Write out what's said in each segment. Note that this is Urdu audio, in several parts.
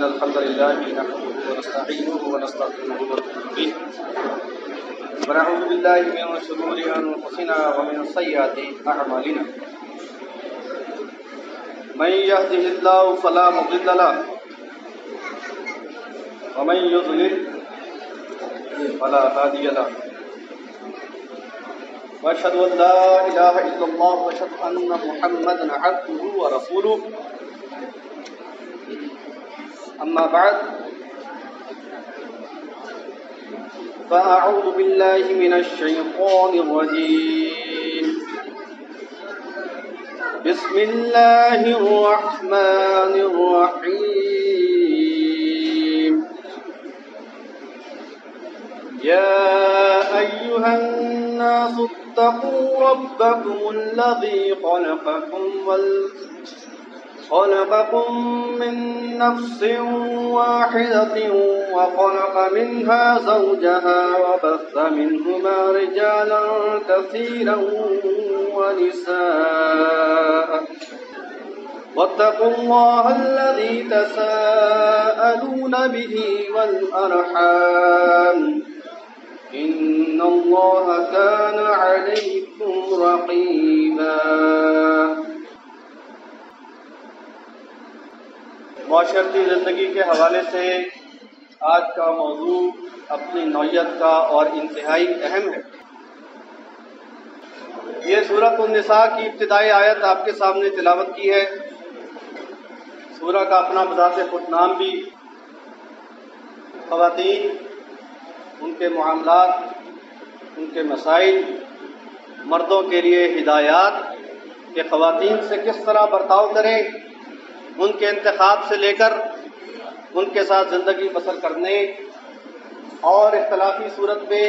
إن الحمد لله نحمده ونستعينه ونستغفره ونتوب إليه ونعوذ بالله من شرور أنفسنا ومن سيئات أعمالنا من يهده الله فلا مضل له ومن يضلل فلا هادي له وأشهد أن لا إله إلا الله وأشهد أن محمدا عبده ورسوله أما بعد فأعوذ بالله من الشيطان الرجيم بسم الله الرحمن الرحيم يا أيها الناس اتقوا ربكم الذي خلقكم من نفس واحدة وخلق منها زوجها وبث منهما رجالا كثيرا ونساء واتقوا الله الذي تساءلون به والأرحام إن الله كان عليكم رقيبا. معاشرتی زندگی کے حوالے سے آج کا موضوع اپنی نوعیت کا اور انتہائی اہم ہے. یہ سورۃ النساء کی ابتدائی آیت آپ کے سامنے تلاوت کی ہے. سورہ کا اپنا بذات خود نام بھی خواتین، ان کے معاملات، ان کے مسائل، مردوں کے لیے ہدایات کہ خواتین سے کس طرح برتاؤ کریں، ان کے انتخاب سے لے کر ان کے ساتھ زندگی بسر کرنے، اور اختلافی صورت میں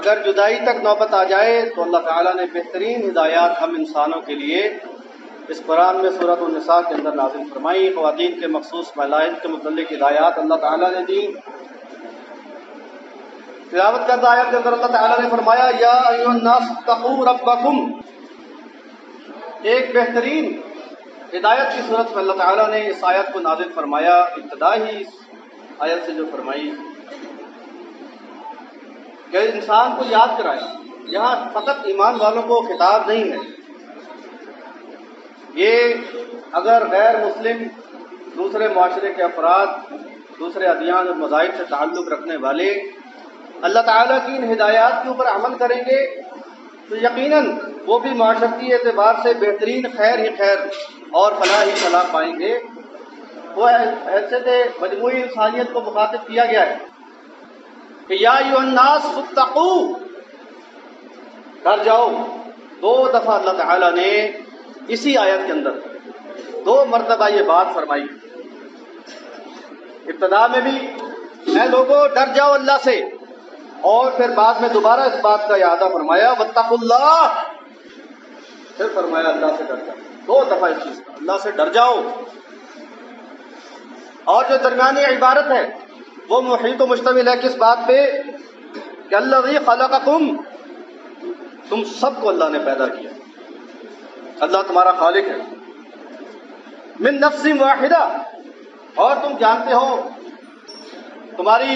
اگر جدائی تک نوبت آ جائے تو اللہ تعالیٰ نے بہترین ہدایات ہم انسانوں کے لیے اس قرآن میں سورۃ النساء کے اندر نازل فرمائی. خواتین کے مخصوص ملائن کے متعلق ہدایات اللہ تعالیٰ نے دی. تلاوت کردہ آیت کے اندر اللہ تعالیٰ نے فرمایا یا ایھا الناس اتقوا ربکم. ایک بہترین ہدایت کی صورت میں اللہ تعالیٰ نے اس آیت کو نازل فرمایا. ابتدا ہی اس آیت سے جو فرمائی کہ انسان کو یاد کرایا. یہاں فقط ایمان والوں کو خطاب نہیں ہے. یہ اگر غیر مسلم، دوسرے معاشرے کے افراد، دوسرے ادیان اور مذاہب سے تعلق رکھنے والے اللہ تعالیٰ کی ان ہدایات کے اوپر عمل کریں گے تو یقیناً وہ بھی معاشرتی اعتبار سے بہترین خیر ہی خیر اور فلاح ہی فلاح پائیں گے. وہ حیثیت مجموعی انسانیت کو مخاطب کیا گیا ہے کہ یا ایھا الناس اتقوا، ڈر جاؤ. 2 دفعہ اللہ تعالیٰ نے اسی آیت کے اندر 2 مرتبہ یہ بات فرمائی. ابتدا میں بھی اے لوگوں ڈر جاؤ اللہ سے، اور پھر بعد میں دوبارہ اس بات کا اعادہ فرمایا واتقوا اللہ، پھر فرمایا اللہ سے ڈر جاؤ. 2 دفعہ اس چیز کا اللہ سے ڈر جاؤ. اور جو درمیانی عبارت ہے وہ محیط و مشتمل ہے کس بات پہ کہ الذی خلقکم، تم سب کو اللہ نے پیدا کیا. اللہ تمہارا خالق ہے. من نفس واحدہ، اور تم جانتے ہو تمہاری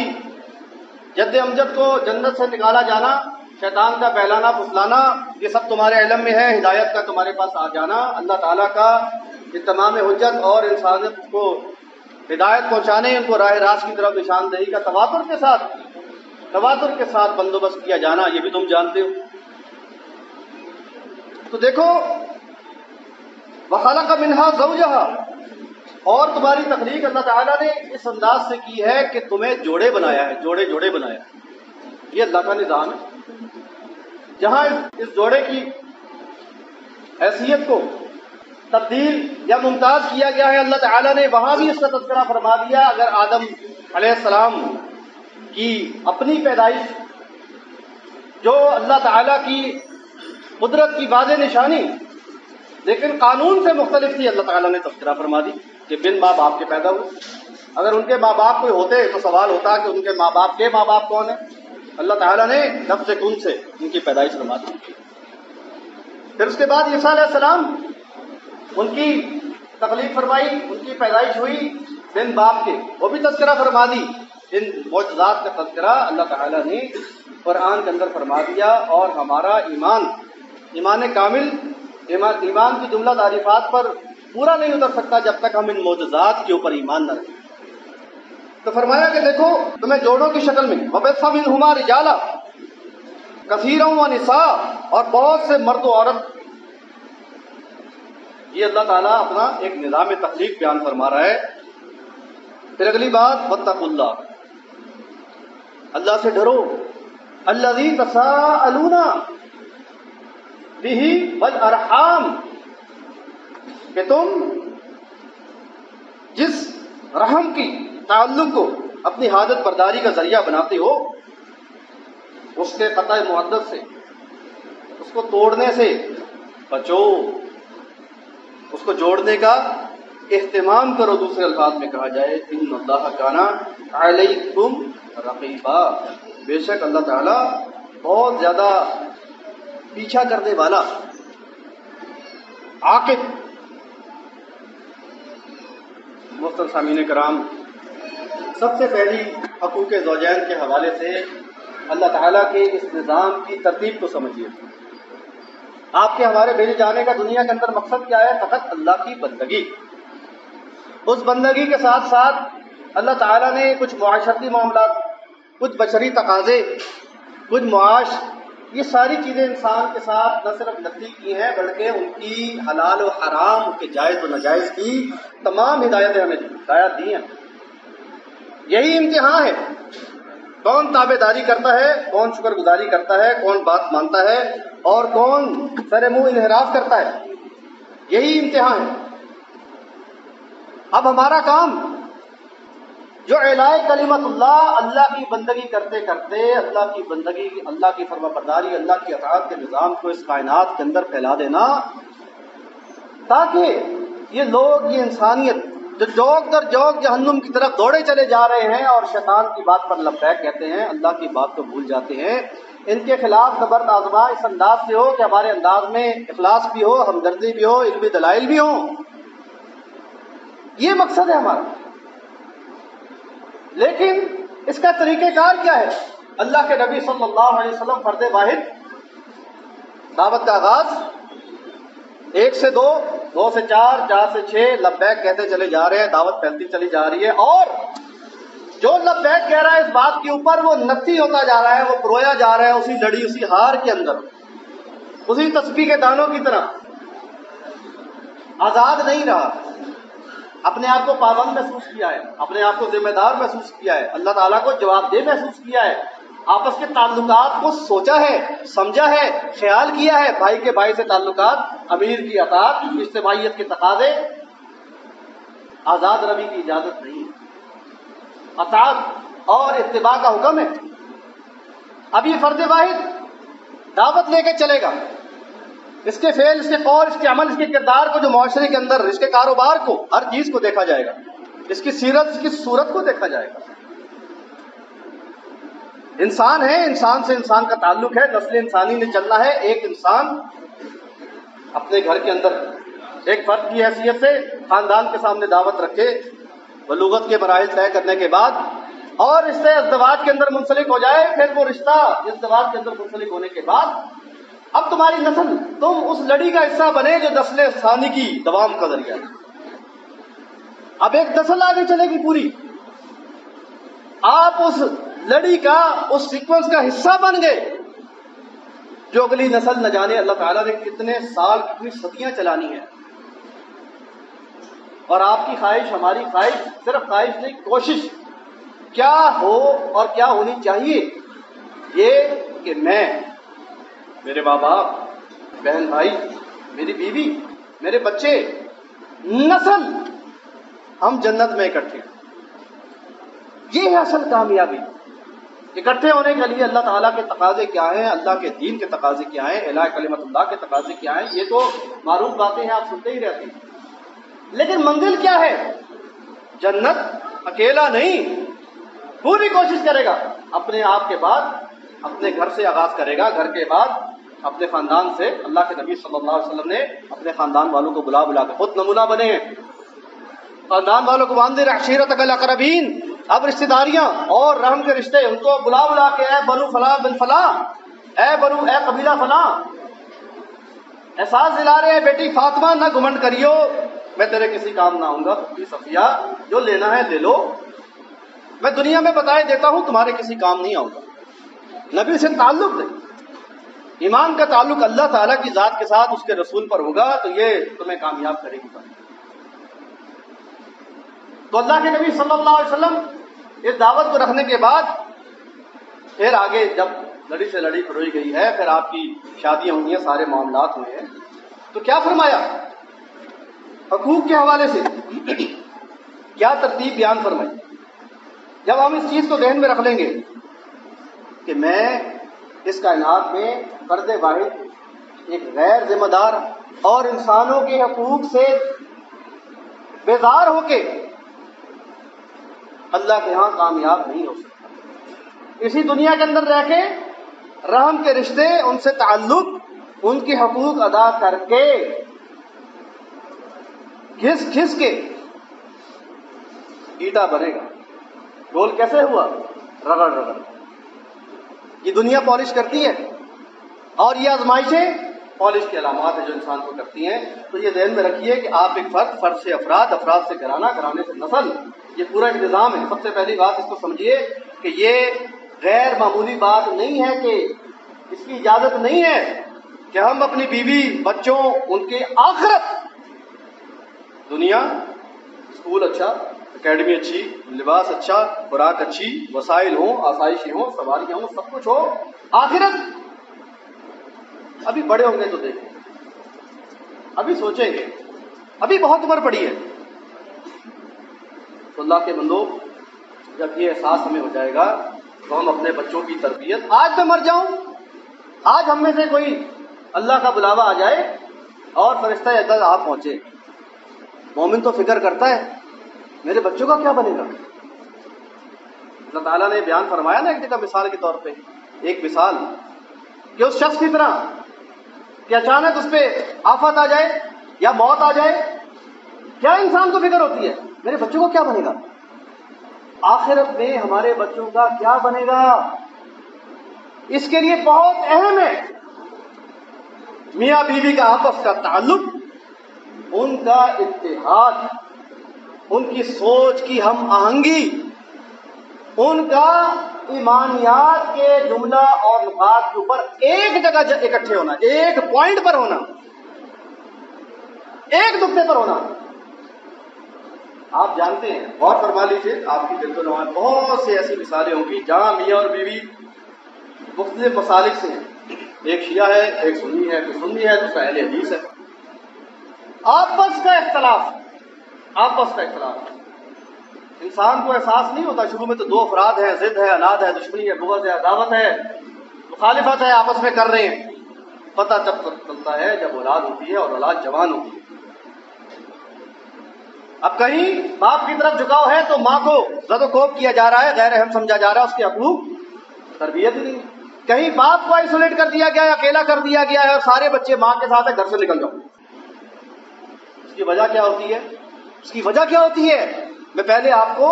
جد امجد کو جنت سے نکالا جانا، شیطان کا بہلانا پھسلانا، یہ سب تمہارے علم میں ہے. ہدایت کا تمہارے پاس آ جانا اللہ تعالیٰ کا تمام حجت اور انسانیت کو ہدایت پہنچانے، ان کو راہ راست کی طرف نشاندہی کا تواتر کے ساتھ بندوبست کیا جانا، یہ بھی تم جانتے ہو. تو دیکھو وَخَلَقَ مِنْهَا زَوْجَهَا، اور تمہاری تخلیق اللہ تعالیٰ نے اس انداز سے کی ہے کہ تمہیں جوڑے بنایا ہے، جوڑے بنایا ہے. یہ اللہ کا نظام ہے. جہاں اس جوڑے کی حیثیت کو تبدیل یا ممتاز کیا گیا ہے اللہ تعالیٰ نے وہاں بھی اس کا تذکرہ فرما دیا. اگر آدم علیہ السلام کی اپنی پیدائش جو اللہ تعالیٰ کی قدرت کی واضح نشانی لیکن قانون سے مختلف تھی، اللہ تعالیٰ نے تذکرہ فرما دی کہ بن ماں باپ کے پیدا ہوئے. اگر ان کے ماں باپ کوئی ہوتے تو سوال ہوتا کہ ان کے ماں باپ کون ہیں. اللہ تعالیٰ نے نفس کن سے ان کی پیدائش فرما دی. پھر اس کے بعد عیسیٰ علیہ السلام ان کی تخلیق فرمائی، ان کی پیدائش ہوئی، بن باپ کے، وہ بھی تذکرہ فرما دی۔ ان معجزات کا تذکرہ اللہ تعالیٰ نے قرآن کے اندر فرما دیا، اور ہمارا ایمان کامل، ایمان کی جملہ تعریفات پر پورا نہیں اتر سکتا جب تک ہم ان معجزات کے اوپر ایمان نہ رکھیں۔ تو فرمایا کہ دیکھو تمہیں جوڑوں کی شکل میں وَبَثَّ مِنْهُمَا رِجَالًا كَثِيرًا وَنِسَاءً، اور بہت سے مرد و عورت۔ یہ اللہ تعالیٰ اپنا ایک نظام تخلیق بیان فرما رہا ہے۔ پھر اگلی بات وَاتَّقُوا اللَّهَ، اللہ سے ڈرو، الَّذِي تَسَاءَلُونَ بِهِ وَالْأَرْحَامَ، کہ تم جس رحم کی تعلق کو اپنی حاجت برداری کا ذریعہ بناتے ہو، اس کے قطع محدت سے، اس کو توڑنے سے بچو، اس کو جوڑنے کا اہتمام کرو۔ دوسرے الفاظ میں کہا جائے ان اللہ کان علیکم رقیبا، بے شک اللہ تعالیٰ بہت زیادہ پیچھا کرنے والا، عاقب۔ محترم سامعین کرام، سب سے پہلی حقوق زوجین کے حوالے سے اللہ تعالیٰ کے اس نظام کی ترتیب کو سمجھیے۔ آپ کے ہمارے بھیجے جانے کا دنیا کے اندر مقصد کیا ہے؟ فقط اللہ کی بندگی۔ اس بندگی کے ساتھ ساتھ اللہ تعالیٰ نے کچھ معاشرتی معاملات، کچھ بشری تقاضے، کچھ معاش، یہ ساری چیزیں انسان کے ساتھ نہ صرف نقطی کی ہیں بلکہ ان کی حلال و حرام، ان کے جائز و ناجائز کی تمام ہدایتیں ہمیں ہدایات دی ہیں۔ یہی امتحان ہے، کون تابع داری کرتا ہے، کون شکر گزاری کرتا ہے، کون بات مانتا ہے اور کون سر منہ انحراف کرتا ہے، یہی امتحان ہے۔ اب ہمارا کام جو اعلاء کلمت اللہ کی بندگی کرتے کرتے اللہ کی بندگی، اللہ کی فرما برداری، اللہ کی اطاعت کے نظام کو اس کائنات کے اندر پھیلا دینا، تاکہ یہ لوگ، یہ انسانیت جو جوک در جوک جہنم کی طرف دوڑے چلے جا رہے ہیں اور شیطان کی بات پر لبیک کہتے ہیں، اللہ کی بات کو بھول جاتے ہیں، ان کے خلاف زبرد آزما اس انداز سے ہو کہ ہمارے انداز میں اخلاص بھی ہو، ہمدردی بھی ہو، علمی دلائل بھی ہوں۔ یہ مقصد ہے ہمارا۔ لیکن اس کا طریقہ کار کیا ہے؟ اللہ کے نبی صلی اللہ علیہ وسلم فرد واحد، دعوت کا آغاز 1 سے 2، 2 سے 4، 4 سے 6، لبیک کہتے چلے جا رہے ہیں، دعوت پھیلتی چلی جا رہی ہے، اور جو لبیک کہہ رہا ہے اس بات کے اوپر وہ نفسی ہوتا جا رہا ہے، وہ پرویا جا رہا ہے اسی لڑی، اسی ہار کے اندر، اسی تسبیح کے دانوں کی طرح آزاد نہیں رہا، اپنے آپ کو پابند محسوس کیا ہے، اپنے آپ کو ذمہ دار محسوس کیا ہے، اللہ تعالیٰ کو جواب دہ محسوس کیا ہے، آپس کے تعلقات کو سوچا ہے، سمجھا ہے، خیال کیا ہے، بھائی کے بھائی سے تعلقات، امیر کی اطاعت، اجتماعیت کے تقاضے، آزاد روی کی اجازت نہیں ہے، اطاعت اور اتباع کا حکم ہے۔ اب یہ فرد واحد دعوت لے کے چلے گا، اس کے فعل، اس کے قول، اس کے عمل، اس کے کردار کو جو معاشرے کے اندر، اس کے کاروبار کو، ہر چیز کو دیکھا جائے گا، اس کی سیرت، اس کی صورت کو دیکھا جائے گا۔ انسان ہے، انسان سے انسان کا تعلق ہے، نسل انسانی نے چلنا ہے۔ ایک انسان اپنے گھر کے اندر ایک فرد کی حیثیت سے خاندان کے سامنے دعوت رکھے، بلوغت کے مراحل طے کرنے کے بعد، اور اس سے ازدواج کے اندر منسلک ہو جائے، پھر وہ رشتہ ازدواج کے اندر منسلک ہونے کے بعد اب تمہاری نسل، تم اس لڑی کا حصہ بنے جو نسل ثانی کی دوام کا ذریعہ ہے۔ اب ایک نسل آگے چلے گی پوری، آپ اس لڑی کا، اس سیکوینس کا حصہ بن گئے، جو اگلی نسل نہ جانے اللہ تعالیٰ نے کتنے سال، کتنی صدیاں چلانی ہے۔ اور آپ کی خواہش، ہماری خواہش، صرف خواہش نہیں، کوشش کیا ہو اور کیا ہونی چاہیے، یہ کہ میں، میرے ماں باپ، بہن بھائی، میری بیوی، میرے بچے، نسل، ہم جنت میں اکٹھے ہیں۔ یہ ہے اصل کامیابی۔ اکٹھے ہونے کے لیے اللہ تعالیٰ کے تقاضے کیا ہیں، اللہ کے دین کے تقاضے کیا ہیں، اعلاء کلمت اللہ کے تقاضے کیا ہیں، یہ تو معروف باتیں ہیں، آپ سنتے ہی رہتے ہیں۔ لیکن منزل کیا ہے؟ جنت اکیلا نہیں، پوری کوشش کرے گا، اپنے آپ کے بعد اپنے گھر سے آغاز کرے گا، گھر کے بعد اپنے خاندان سے۔ اللہ کے نبی صلی اللہ علیہ وسلم نے اپنے خاندان والوں کو بلا بلا کے خود نمونہ بنے ہیں، خاندان والوں کو وانذر عشیرتک الاقربین، اب رشتہ داریاں اور رحم کے رشتے ان کو بلا بلا کے اے بنو فلاں بن فلاں، اے قبیلہ فلاں، احساس دلا رہے ہیں بیٹی فاطمہ نہ گھمنڈ کریو، میں تیرے کسی کام نہ آؤں گا، صفیہ جو لینا ہے لے لو، میں دنیا میں بتائے دیتا ہوں تمہارے کسی کام نہیں آؤں گا۔ نبی سے تعلق نہیں، ایمان کا تعلق اللہ تعالیٰ کی ذات کے ساتھ اس کے رسول پر ہوگا تو یہ تمہیں کامیاب کرے گی۔ تو اللہ کے نبی صلی اللہ علیہ وسلم اس دعوت کو رکھنے کے بعد پھر آگے جب لڑی سے لڑی پروئی گئی ہے، پھر آپ کی شادیاں ہوئی ہیں، سارے معاملات ہوئے ہیں، تو کیا فرمایا حقوق کے حوالے سے کیا ترتیب بیان فرمائی؟ جب ہم اس چیز کو ذہن میں رکھ لیں گے کہ میں اس کائنات میں فرد واحد ایک غیر ذمہ دار اور انسانوں کے حقوق سے بیزار ہو کے اللہ کے ہاں کامیاب نہیں ہو سکتا، اسی دنیا کے اندر رہ کے رحم کے رشتے، ان سے تعلق، ان کے حقوق ادا کر کے گھس گھس کے اینٹا بنے گا۔ ڈول کیسے ہوا؟ رگڑ رگڑ۔ یہ دنیا پالش کرتی ہے اور یہ آزمائشیں پالش کی علامات ہیں جو انسان کو کرتی ہیں۔ تو یہ ذہن میں رکھیے کہ آپ ایک فرد، فرد سے افراد، افراد سے گھرانہ، گھرانے سے نسل، یہ پورا انتظام ہے۔ سب سے پہلی بات اس کو سمجھیے کہ یہ غیر معمولی بات نہیں ہے، کہ اس کی اجازت نہیں ہے کہ ہم اپنی بیوی، بچوں، ان کے آخرت، دنیا، اسکول اچھا، اکیڈمی اچھی، لباس اچھا، خوراک اچھی، وسائل ہوں، آسائشیں ہوں، سواریاں ہوں، سب کچھ ہو، آخرت ابھی بڑے ہوں گے تو دیکھیں، ابھی سوچیں گے، ابھی بہت عمر پڑی ہے۔ تو اللہ کے بندو، جب یہ احساس ہمیں ہو جائے گا تو ہم اپنے بچوں کی تربیت، آج میں مر جاؤں، آج ہم میں سے کوئی اللہ کا بلاوا آ جائے اور فرشتہ اجل آپ پہنچے، مومن تو فکر کرتا ہے میرے بچوں کا کیا بنے گا۔ اللہ تعالیٰ نے بیان فرمایا نا ایک جگہ مثال کے طور پہ، ایک مثال کہ اس شخص کی طرح کہ اچانک اس پہ آفت آ جائے یا موت آ جائے، کیا انسان کو فکر ہوتی ہے میرے بچوں کا کیا بنے گا، آخرت میں ہمارے بچوں کا کیا بنے گا۔ اس کے لیے بہت اہم ہے میاں بیوی کا آپس کا تعلق، ان کا اتحاد، ان کی سوچ کی ہم آہنگی، ان کا ایمانیات کے جملہ اور نکات کے اوپر ایک جگہ اکٹھے ہونا، ایک پوائنٹ پر ہونا، ایک نقطے پر ہونا۔ آپ جانتے ہیں، غور فرما لیجیے، آپ کی دل و نواز بہت سی ایسی مثالیں ہوں گی جہاں میاں اور بیوی مختلف مسالک سے ہیں، ایک شیعہ ہے، ایک سنی ہے، کوئی سنی ہے، دوسرا اہل حدیث ہے، آپس کا اختلاف، آپس کا اختلاف۔ انسان کو احساس نہیں ہوتا، شروع میں تو دو افراد ہیں، ضد ہے، اناد ہے، دشمنی ہے، بغض ہے، عداوت ہے، مخالفت ہے، آپس میں کر رہے ہیں۔ پتہ جب چلتا ہے جب اولاد ہوتی ہے اور اولاد جوان ہوتی ہے، اب کہیں باپ کی طرف جھکاؤ ہے تو ماں کو زد و کوب کیا جا رہا ہے، غیر اہم سمجھا جا رہا ہے، اس کے حقوق تربیت نہیں۔ کہیں باپ کو آئسولیٹ کر دیا گیا ہے، اکیلا کر دیا گیا ہے اور سارے بچے ماں کے ساتھ ہے، گھر سے نکل جاؤ۔ اس کی وجہ کیا ہوتی ہے؟ اس کی وجہ کیا ہوتی ہے؟ میں پہلے آپ کو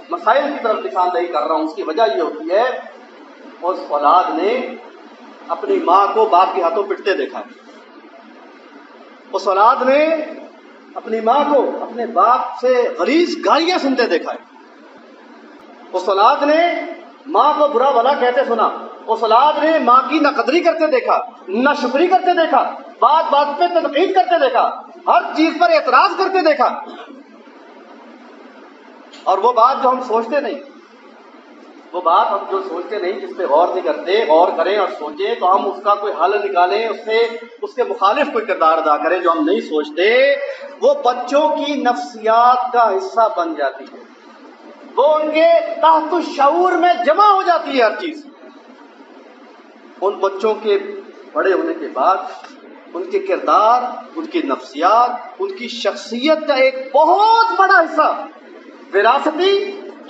مسائل کی طرف نشاندہی کر رہا ہوں۔ اس کی وجہ یہ ہوتی ہے اس اولاد نے اپنی ماں کو باپ کے ہاتھوں پٹتے دیکھا، اس اولاد نے اپنی ماں کو اپنے باپ سے غلیظ گالیاں سنتے دیکھا ہے، اس اولاد نے ماں کو برا بھلا کہتے سنا، اس اولاد نے ماں کی ناقدری کرتے دیکھا، ناشکری کرتے دیکھا، بات بات پہ تنقید کرتے دیکھا، ہر چیز پر اعتراض کرتے دیکھا۔ اور وہ بات جو ہم سوچتے نہیں، وہ بات ہم جو سوچتے نہیں، جس پہ غور نہیں کرتے، غور کریں اور سوچیں تو ہم اس کا کوئی حل نکالیں، اس کے مخالف کوئی کردار ادا کریں جو ہم نہیں سوچتے، وہ بچوں کی نفسیات کا حصہ بن جاتی ہے، وہ ان کے تحت الشعور میں جمع ہو جاتی ہے ہر چیز۔ ان بچوں کے بڑے ہونے کے بعد ان کے کردار، ان کی نفسیات، ان کی شخصیت کا ایک بہت بڑا حصہ وراثتی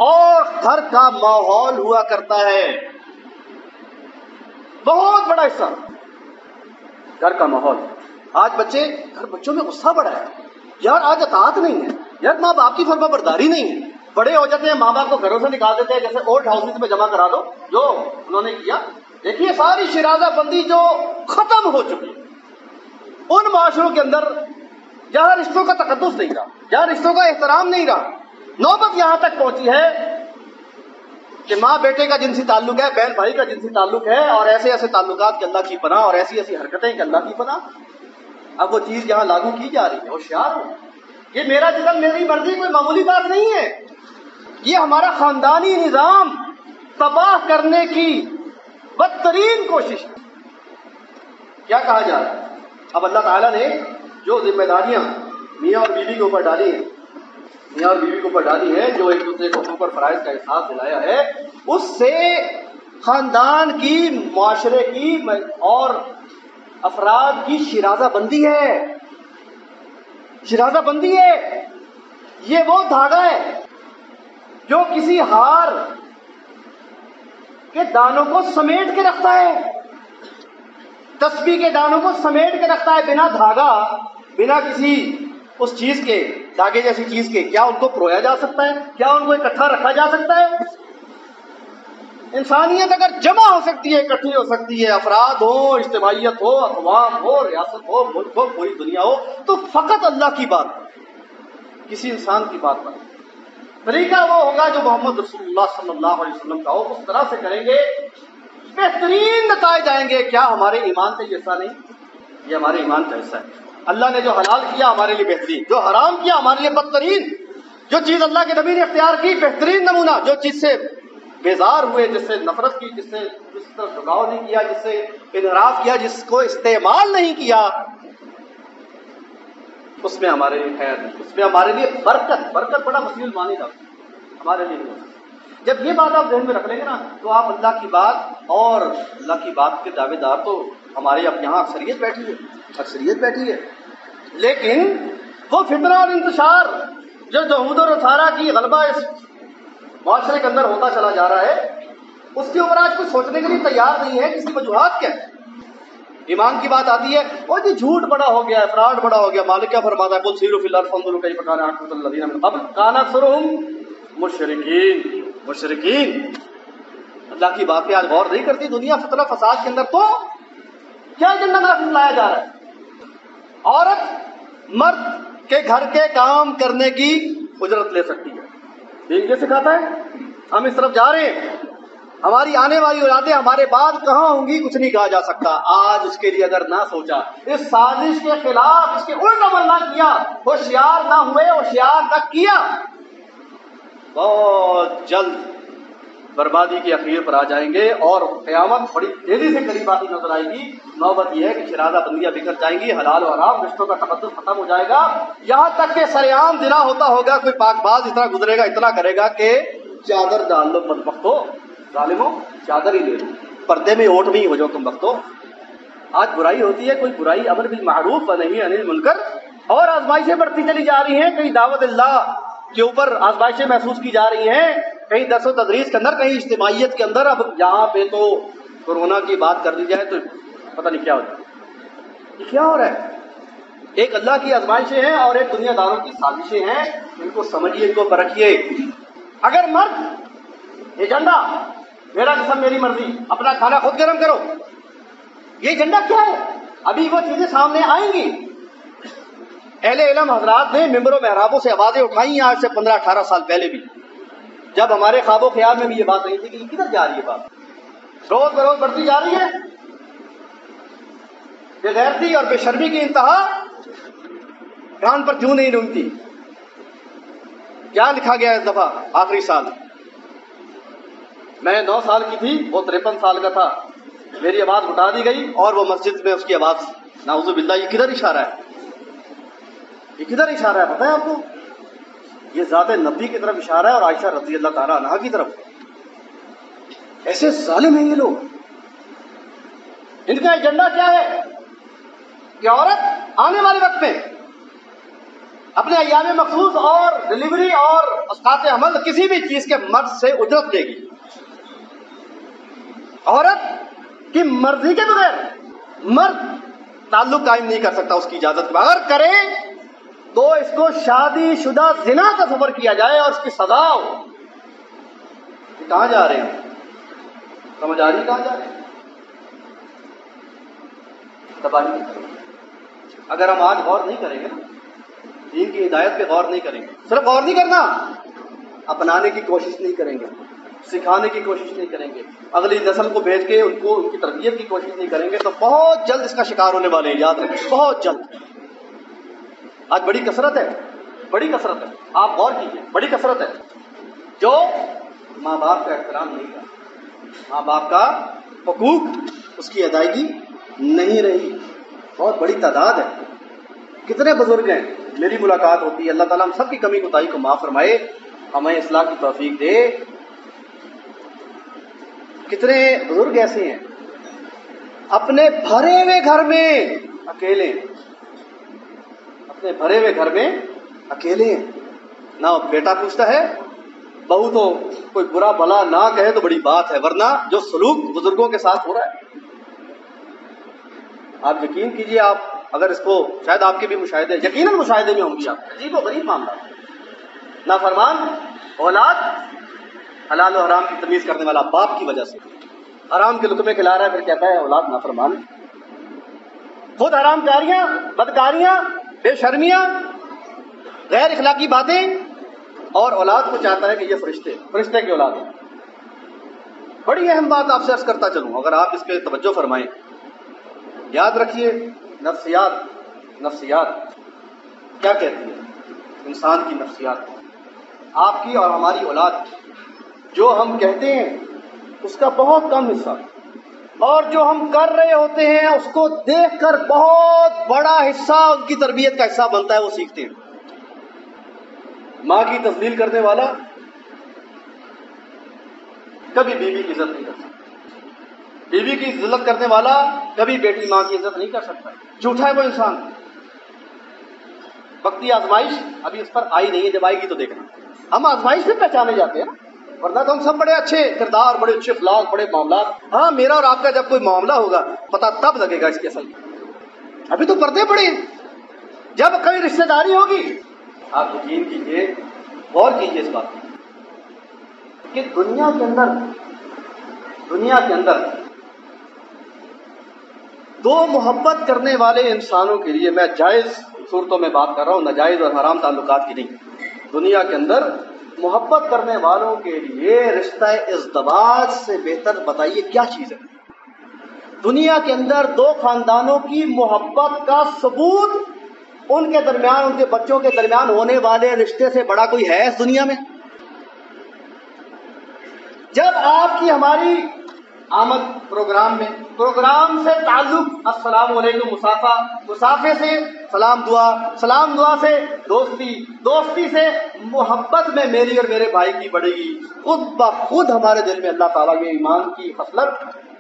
اور گھر کا ماحول ہوا کرتا ہے، بہت بڑا حصہ گھر کا ماحول۔ آج بچوں میں غصہ بڑا ہے، یار آج اطاعت نہیں ہے، یار ماں باپ کی فرما برداری نہیں ہے، بڑے ہو جاتے ہیں ماں باپ کو گھروں سے نکال دیتے ہیں، جیسے اولڈ ہاؤسز میں جمع کرا دو جو انہوں نے کیا۔ دیکھیے ساری شرازہ بندی جو ختم ہو چکی ان معاشروں کے اندر جہاں رشتوں کا تقدس نہیں رہا، جہاں رشتوں کا احترام نہیں رہا، نوبت یہاں تک پہنچی ہے کہ ماں بیٹے کا جنسی تعلق ہے، بہن بھائی کا جنسی تعلق ہے، اور ایسے ایسے تعلقات کے اللہ کی پناہ، اور ایسی ایسی حرکتیں کہ اللہ کی پناہ۔ اب وہ چیز یہاں لاگو کی جا رہی ہے، ہوشیار ہو، یہ میرا جسم میری مرضی کوئی معمولی بات نہیں ہے، یہ ہمارا خاندانی نظام تباہ کرنے کی بدترین کوشش ہے۔ کیا کہا جا رہا ہے؟ اب اللہ تعالیٰ نے جو ذمہ داریاں میاں اور بیوی کے اوپر ڈالی ہیں، میاں اور بیوی کے اوپر ڈالی ہے، جو ایک دوسرے کو اوپر فرائض کا احساس دلایا ہے، اس سے خاندان کی، معاشرے کی اور افراد کی شرازہ بندی ہے، شرازہ بندی ہے۔ یہ وہ دھاگا ہے جو کسی ہار کے دانوں کو سمیٹ کے رکھتا ہے، تسبیح کے دانوں کو سمیٹ کے رکھتا ہے۔ بنا دھاگا، بنا کسی اس چیز کے، دھاگے جیسی چیز کے، کیا ان کو پرویا جا سکتا ہے؟ کیا ان کو اکٹھا رکھا جا سکتا ہے؟ انسانیت اگر جمع ہو سکتی ہے، اکٹھی ہو سکتی ہے، افراد ہو، اجتماعیت ہو، اقوام ہو، ریاست ہو، ملک ہو، پوری دنیا ہو، تو فقط اللہ کی بات پر، کسی انسان کی بات پر۔ طریقہ وہ ہوگا جو محمد رسول اللہ صلی اللہ علیہ وسلم کا ہو، اس طرح سے کریں گے، بہترین نتائج آئیں گے۔ کیا ہمارے ایمان سے یہ حصہ نہیں؟ یہ ہمارے ایمان کا حصہ ہے۔ اللہ نے جو حلال کیا ہمارے لیے بہترین، جو حرام کیا ہمارے لیے بدترین، جو چیز اللہ کے نبی نے اختیار کی بہترین نمونہ، جو چیز سے بیزار ہوئے، جس سے نفرت کی، جس طرف جھکاؤ نہیں کیا، جس سے انحراف کیا، جس کو استعمال نہیں کیا، اس میں ہمارے لیے خیر نہیں، اس میں ہمارے لیے برکت بڑا وسیع المانی تھا ہمارے لیے نہیں۔ جب یہ بات آپ ذہن میں رکھ لیں گے نا، تو آپ اللہ کی بات اور اللہ کی بات کے دعوے دار تو ہمارے اب یہاں اکثریت بیٹھی ہے، لیکن وہ فتنہ اور انتشار جو یہود و نصارہ کی غلبہ اس معاشرے کے اندر ہوتا چلا جا رہا ہے، اس کے اوپر آج کچھ سوچنے کے لیے تیار نہیں ہے کہ اس کی وجوہات کیا ہے۔ ایمان کی بات آتی ہے، وہ جی جھوٹ بڑا ہو گیا، فراڈ بڑا ہو گیا۔ مالک کیا فرماتا ہے؟ قل سیروا فی الارض فانظروا کیف کان عاقبۃ الذین من قبل کان اکثرهم مشرکین۔ اللہ کی بات پہ آج غور نہیں کرتی دنیا، فتنہ فساد کے اندر تو کیا ایجنڈا لایا جا رہا ہے؟ عورت مرد کے گھر کے کام کرنے کی اجرت لے سکتی ہے، دین یہ سکھاتا ہے۔ ہم اس طرف جا رہے ہیں، ہماری آنے والی اولادیں ہمارے بعد کہاں ہوں گی کچھ نہیں کہا جا سکتا۔ آج اس کے لیے اگر نہ سوچا، اس سازش کے خلاف اس کے الٹ عمل نہ کیا، ہوشیار نہ ہوئے، ہوشیار نہ کیا، بہت جلد بربادی کے اخیر پر آ جائیں گے، اور قیامت بڑی تیزی سے قریب آتی نظر آئے گی۔ نوبت یہ ہے کہ شرازہ بندیاں بکھر جائیں گی، حلال و حرام رشتوں کا تقدس ختم ہو جائے گا، یہاں تک کہ سر عام زنا ہوتا ہوگا، کوئی پاک باز اتنا گزرے گا، اتنا کرے گا کہ چادر ڈال لو بدبختو، ظالمو چادر ہی لے لو، پردے میں اوٹ میں ہو جاؤ تم بختو۔ آج برائی ہوتی ہے، کوئی برائی امر بالمعروف و نہی عن المنکر، اور آزمائشیں بڑھتی چلی جا رہی ہیں، کہیں دعوت اللہ کے اوپر آزمائشیں محسوس کی جا رہی ہیں، کہیں درس و تدریس کے اندر، کہیں اجتماعیت کے اندر۔ اب یہاں پہ تو کورونا کی بات کر دی جائے تو پتہ نہیں کیا ہوتا ہے، یہ کیا ہو رہا ہے؟ ایک اللہ کی آزمائشیں ہیں اور ایک دنیا داروں کی سازشیں ہیں، ان کو سمجھیے، ان کو پرکھیے۔ اگر مرد ایجنڈا میرا جسم میری مرضی، اپنا کھانا خود گرم کرو، یہ ایجنڈا کیا ہے؟ ابھی وہ چیزیں سامنے آئیں گی۔ اہل علم حضرات نے ممبر و محرابوں سے آوازیں اٹھائی ہیں آج سے 15-18 سال پہلے بھی، جب ہمارے خواب و خیال میں بھی یہ بات نہیں تھی کہ یہ کدھر جا رہی ہے بات، روز بروز بڑھتی جا رہی ہے۔ بے غیرتی اور بے شرمی کی انتہا کان پر کیوں نہیں رونگتی؟ کیا لکھا گیا اس دفعہ آخری سال؟ میں 9 سال کی تھی، وہ 53 سال کا تھا، میری آواز اٹھا دی گئی اور وہ مسجد میں اس کی آواز، نعوذ باللہ۔ یہ کدھر اشارہ ہے؟ یہ کدھر اشارہ ہے پتہ ہے آپ کو؟ یہ ذات نبی کی طرف اشارہ ہے اور عائشہ رضی اللہ تعالیٰ عنہا کی طرف۔ ایسے ظالم ہیں یہ لوگ، ان کا ایجنڈا کیا ہے کہ عورت آنے والے وقت میں اپنے ایام مخصوص اور ڈلیوری اور اسقاط حمل کسی بھی چیز کے مرد سے اجرت لے گی۔ عورت کی مرضی کے بغیر مرد تعلق قائم نہیں کر سکتا اس کی اجازت کے بغیر، کرے تو اس کو شادی شدہ زنا تصور کیا جائے اور اس کی سزا ہو. کہاں جا رہے ہیں؟ سمجھ آ رہی کہاں جا رہے ہیں؟ تباہی کی طرف. اگر ہم آج غور نہیں کریں گے نا، دین کی ہدایت پہ غور نہیں کریں گے، صرف غور نہیں کرنا، اپنانے کی کوشش نہیں کریں گے، سکھانے کی کوشش نہیں کریں گے، اگلی نسل کو بھیج کے ان کو ان کی تربیت کی کوشش نہیں کریں گے، تو بہت جلد اس کا شکار ہونے والے ہیں. یاد رکھیں، بہت جلد. آج بڑی کثرت ہے، بڑی کثرت ہے. آپ غور کیجیے، بڑی کثرت ہے جو ماں باپ کا احترام نہیں کرتا، ماں باپ کا حقوق اس کی ادائیگی نہیں رہی. بہت بڑی تعداد ہے. کتنے بزرگ ہیں، میری ملاقات ہوتی ہے. اللہ تعالیٰ ہم سب کی کمی کوتاہی کو معاف فرمائے، ہمیں اصلاح کی توفیق دے. کتنے بزرگ ایسے ہیں اپنے بھرے ہوئے گھر میں اکیلے، اپنے بھرے ہوئے گھر میں اکیلے ہیں. نہ بیٹا پوچھتا ہے، بہو تو کوئی برا بھلا نہ کہے تو بڑی بات ہے، ورنہ جو سلوک بزرگوں کے ساتھ ہو رہا ہے، آپ یقین کیجئے. آپ اگر اس کو، شاید آپ کے بھی مشاہدے، یقیناً مشاہدے میں ہوں گی آپ، عجیب و غریب معاملہ. نافرمان اولاد حلال و حرام کی تمیز کرنے والا باپ کی وجہ سے حرام کے لقمے کھلا رہا ہے، پھر کہتا ہے اولاد نافرمان. خود حرام کاریاں، بدکاریاں، بے شرمیاں، غیر اخلاقی باتیں، اور اولاد کو چاہتا ہے کہ یہ فرشتے کی اولاد ہے. بڑی اہم بات آپ سے عرض کرتا چلوں، اگر آپ اس پہ توجہ فرمائیں. یاد رکھیے، نفسیات کیا کہتی ہے؟ انسان کی نفسیات، آپ کی اور ہماری اولاد کی، جو ہم کہتے ہیں اس کا بہت کم حصہ، اور جو ہم کر رہے ہوتے ہیں اس کو دیکھ کر بہت بڑا حصہ ان کی تربیت کا حصہ بنتا ہے، وہ سیکھتے ہیں. ماں کی تذلیل کرنے والا کبھی بیوی کی عزت نہیں کر سکتا، بیوی کی عزت کرنے والا کبھی بیٹی ماں کی عزت نہیں کر سکتا. جھوٹا ہے وہ انسان. وقتی آزمائش ابھی اس پر آئی نہیں ہے، جب آئے گی تو دیکھنا. ہم آزمائش سے پہچانے جاتے ہیں نا، ورنہ تو ہم سب بڑے اچھے کردار، بڑے اچھے اخلاق، بڑے معاملات. ہاں، میرا اور آپ کا جب کوئی معاملہ ہوگا پتہ تب لگے گا اس کی اصل. ابھی تو پردے پڑے ہیں. جب کوئی رشتہ داری ہوگی، آپ یقین کیجیے، غور کیجیے اس بات کہ دنیا کے اندر دو محبت کرنے والے انسانوں کے لیے، میں جائز صورتوں میں بات کر رہا ہوں، ناجائز اور حرام تعلقات کی نہیں، دنیا کے اندر محبت کرنے والوں کے لیے رشتہ ازدواج سے بہتر بتائیے کیا چیز ہے؟ دنیا کے اندر دو خاندانوں کی محبت کا ثبوت ان کے درمیان، ان کے بچوں کے درمیان ہونے والے رشتے سے بڑا کوئی ہے اس دنیا میں؟ جب آپ کی ہماری آمد پروگرام سے تعلق السلام علیکم، مسافے سے سلام دعا سے دوستی سے محبت میں میری اور میرے بھائی کی بڑھے گی. خود بخود ہمارے دل میں اللہ تعالیٰ کے ایمان کی خصلت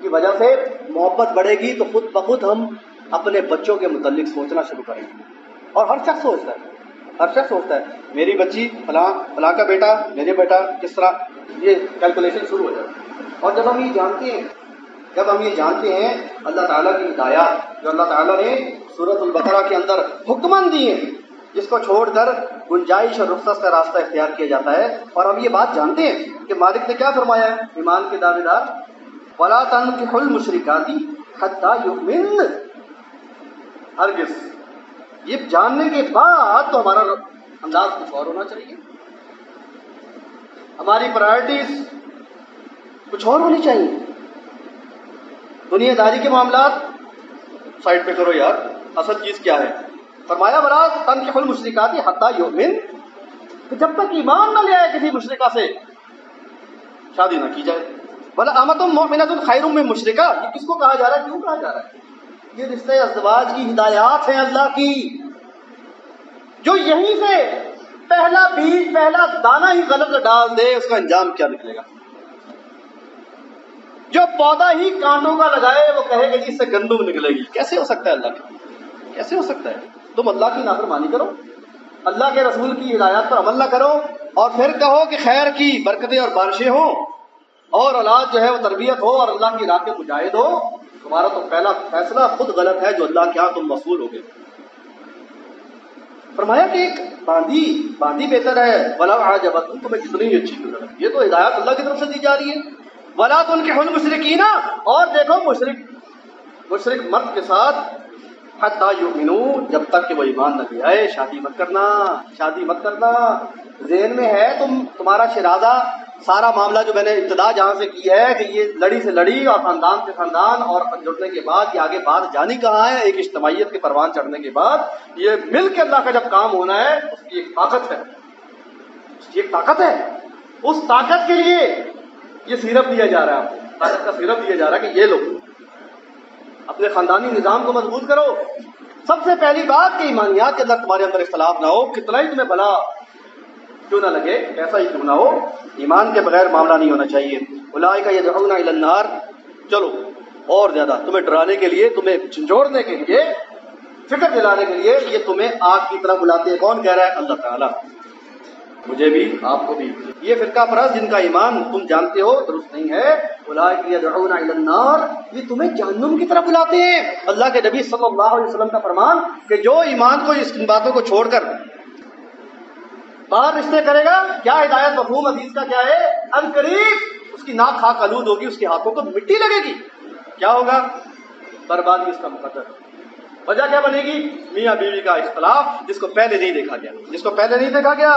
کی وجہ سے محبت بڑھے گی، تو خود بخود ہم اپنے بچوں کے متعلق سوچنا شروع کریں گے. اور ہر شخص سوچتا ہے میری بچی فلاں کا بیٹا، میرے بیٹا کس طرح، یہ کیلکولیشن شروع ہو جاتا ہے. اور جب ہم یہ جانتے ہیں اللہ تعالیٰ کی ہدایات جو اللہ تعالیٰ نے سورۃ البقرہ کے اندر حکماً دی ہیں، جس کو چھوڑ کر گنجائش اور رخصت کا راستہ اختیار کیا جاتا ہے، اور ہم یہ بات جانتے ہیں کہ مالک نے کیا فرمایا ہے ایمان کے دعوے دار، وَلَا تَنكِحُوا الْمُشْرِكَاتِ حَتَّى يُؤْمِنَّ. ہرگز، یہ جاننے کے بعد تو ہمارا انداز کچھ اور ہونا چاہیے، ہماری پرائرٹیز کچھ اور ہونی چاہیے. دنیا داری کے معاملات سائڈ پہ کرو یار، اصل چیز کیا ہے؟ فرمایا وَلَا تَنكِحُوا الْمُشْرِكَاتِ حَتَّى يُؤْمِنَّ، کہ جب تک ایمان نہ لے آئے کسی مشرکہ سے شادی نہ کی جائے. وَلَأَمَةٌ مُؤْمِنَةٌ خَيْرٌ مِّن مُشْرِكَةٍ. یہ کس کو کہا جا رہا ہے، کیوں کہا جا رہا ہے؟ یہ رشتہ ازدواج کی ہدایات ہیں اللہ کی، جو یہیں سے پہلا بیج، پہلا دانہ ہی غلط ڈال دے، اس کا انجام کیا نکلے گا؟ جو پودا ہی کانٹوں کا لگائے وہ کہے کہ اس سے گندم نکلے گی. کیسے ہو سکتا ہے اللہ کا؟ کیسے ہو سکتا ہے؟ تم اللہ کی نافرمانی کرو، اللہ کے رسول کی ہدایات پر عمل نہ کرو، اور پھر کہو کہ خیر کی برکتیں اور بارشیں ہوں، اور اولاد جو ہے وہ تربیت ہو اور اللہ کی راہ کے مجاہد ہو. تمہارا تو پہلا فیصلہ خود غلط ہے جو اللہ کے ہاں تم مسئول ہو گئے. فرمایا کہ ایک باندھی بہتر ہے ولا عجبتکم، تمہیں جتنی ہی اچھی نظر آئے۔ یہ تو ہدایت اللہ کی طرف سے دی جا رہی ہے۔ ولا تنکحوا المشرکین، اور دیکھو مشرک مرد کے ساتھ حتی یؤمنوا، جب تک کہ وہ ایمان نہ لے آئے شادی مت کرنا۔ ذہن میں ہے تمہارا شرازہ، سارا معاملہ جو میں نے ابتدا جہاں سے کی ہے کہ یہ لڑی سے لڑی اور خاندان سے خاندان اور جڑنے کے بعد یہ آگے بات جانی کہاں ہے، ایک اجتماعیت کے پروان چڑھنے کے بعد یہ مل کے اللہ کا جب کام ہونا ہے اس کی ایک طاقت ہے، اس طاقت کے لیے یہ سیرپ دیا جا رہا ہے، آپ کو طاقت کا سیرپ دیا جا رہا ہے کہ یہ لو اپنے خاندانی نظام کو مضبوط کرو۔ سب سے پہلی بات کہ ایمانیات کے اندر تمہارے اندر اختلاف نہ ہو، کتنا ہی تمہیں بھلا کیوں نہ لگے، کیسا ہی کیوں نہ ہو، ایمان کے بغیر معاملہ نہیں ہونا چاہیے۔ اولئک یدعون الی النار، چلو اور زیادہ تمہیں ڈرانے کے لیے، تمہیں جھنجھوڑنے کے لیے، فکر دلانے کے لیے یہ تمہیں آگ کی طرف بلاتے ہیں۔ کون کہہ رہا ہے؟ اللہ تعالیٰ، مجھے بھی آپ کو بھی۔ یہ فرقہ پرست جن کا ایمان تم جانتے ہو درست نہیں ہے، اولئک یدعون الی النار، یہ تمہیں جہنم کی طرف بلاتے ہیں۔ اللہ کے نبی صلی اللہ علیہ وسلم کا فرمان کہ جو ایمان کو ان باتوں کو چھوڑ کر باہر رشتے کرے گا، کیا ہدایت مفہوم حدیث کا کیا ہے؟ ان قریب اس کی ناک خاک آلود ہوگی، اس کے ہاتھوں کو مٹی لگے گی، کیا ہوگا؟ بربادی اس کا مقدر۔ وجہ کیا بنے گی؟ میاں بیوی کا اختلاف جس کو پہلے نہیں دیکھا گیا۔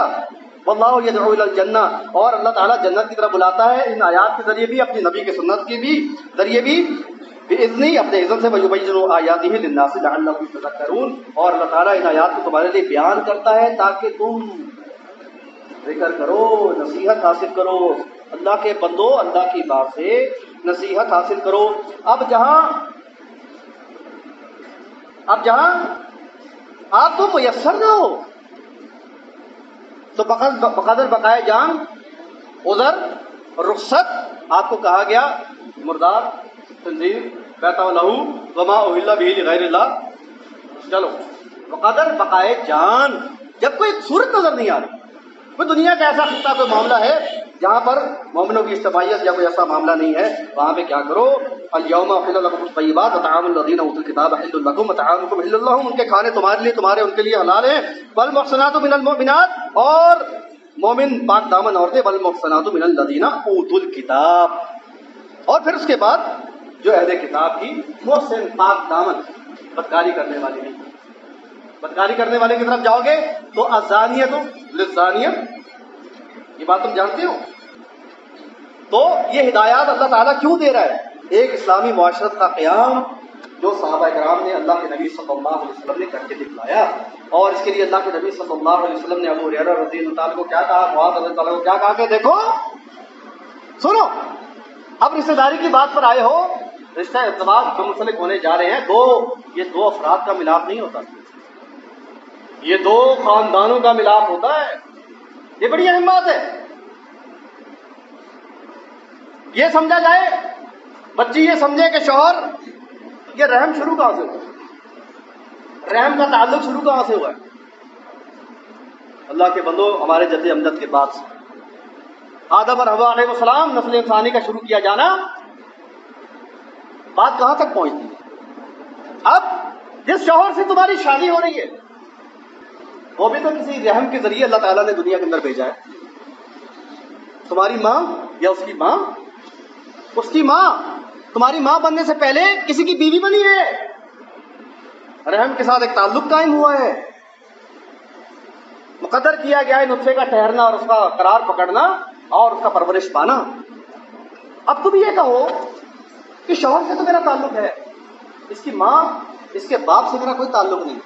واللہ یدعو الی الجنہ، اور اللہ تعالیٰ جنت کی طرف بلاتا ہے ان آیات کے ذریعے بھی، اپنی نبی کے سنت کے بھی ذریعے بھی، بِإِذْنِ، اپنے اذن سے، وَيُبَيِّنُ آیاتہ للناس لعلہم یتذکرون، اور اللہ تعالیٰ ان آیات کو تمہارے لیے بیان کرتا ہے تاکہ تم ذکر کرو، نصیحت حاصل کرو۔ اللہ کے بندو، اللہ کی بات سے نصیحت حاصل کرو۔ اب جہاں آپ کو میسر نہ ہو تو بقدر بقائے جان، عذر، رخصت، آپ کو کہا گیا مردار، خنزیر، بیت لہو وما اہل بہ لغیر اللہ، چلو بقدر بقائے جان، جب کوئی صورت نظر نہیں آ رہی، کوئی دنیا کا ایسا خطہ، کوئی معاملہ ہے جہاں پر مومنوں کی اجتماعیت یا کوئی ایسا معاملہ نہیں ہے، وہاں پہ کیا کرو؟ الیوم احل لکم الطیبات وطعام الذین اوتوا الکتاب حل لکم وطعامکم حل لہم، ان کے کھانے تمہارے لیے، تمہارے ان کے لیے حلال ہیں۔ والمحصنات من المؤمنات، اور مومن پاک دامن عورتیں، والمحصنات من الذین اوتوا الکتاب، اور پھر اس کے بعد جو اہل کتاب کی محسن پاک دامن، بدکاری کرنے والے نہیں، بدکاری کرنے والے کی طرف جاؤ گے تو الزانیۃ للزانیۃ، یہ بات تم جانتے ہو۔ تو یہ ہدایات اللہ تعالیٰ کیوں دے رہا ہے؟ ایک اسلامی معاشرت کا قیام جو صحابہ کرام نے اللہ کے نبی صلی اللہ علیہ وسلم نے کر کے دکھلایا، اور اس کے لیے اللہ کے نبی صلی اللہ علیہ وسلم نے ابو ہریرہ رضی اللہ عنہ کو کیا کہا، معاذ رضی اللہ عنہ کو کیا کہا کہ دیکھو سنو، اب رشتہ داری کی بات پر آئے ہو، رشتہ ارتباط جو منسلک ہونے جا رہے ہیں، یہ دو افراد کا ملاپ نہیں ہوتا، یہ دو خاندانوں کا ملاپ ہوتا ہے، یہ بڑی اہم بات ہے۔ یہ سمجھا جائے، بچی یہ سمجھے کہ شوہر، یہ رحم شروع کہاں سے ہوا، رحم کا تعلق شروع کہاں سے ہوا ہے؟ اللہ کے بندو، ہمارے جد امجد کے بعد سے آدم اور حوا علیہ السلام، نسل انسانی کا شروع کیا جانا، بات کہاں تک پہنچتی؟ اب جس شوہر سے تمہاری شادی ہو رہی ہے وہ بھی تو کسی رحم کے ذریعے اللہ تعالیٰ نے دنیا کے اندر بھیجا ہے۔ تمہاری ماں یا اس کی ماں تمہاری ماں بننے سے پہلے کسی کی بیوی بنی ہے، رحم کے ساتھ ایک تعلق قائم ہوا ہے، مقدر کیا گیا ہے نطفے کا ٹھہرنا اور اس کا قرار پکڑنا اور اس کا پرورش پانا۔ اب تم یہ کہو کہ شوہر سے تو میرا تعلق ہے، اس کی ماں، اس کے باپ سے میرا کوئی تعلق نہیں،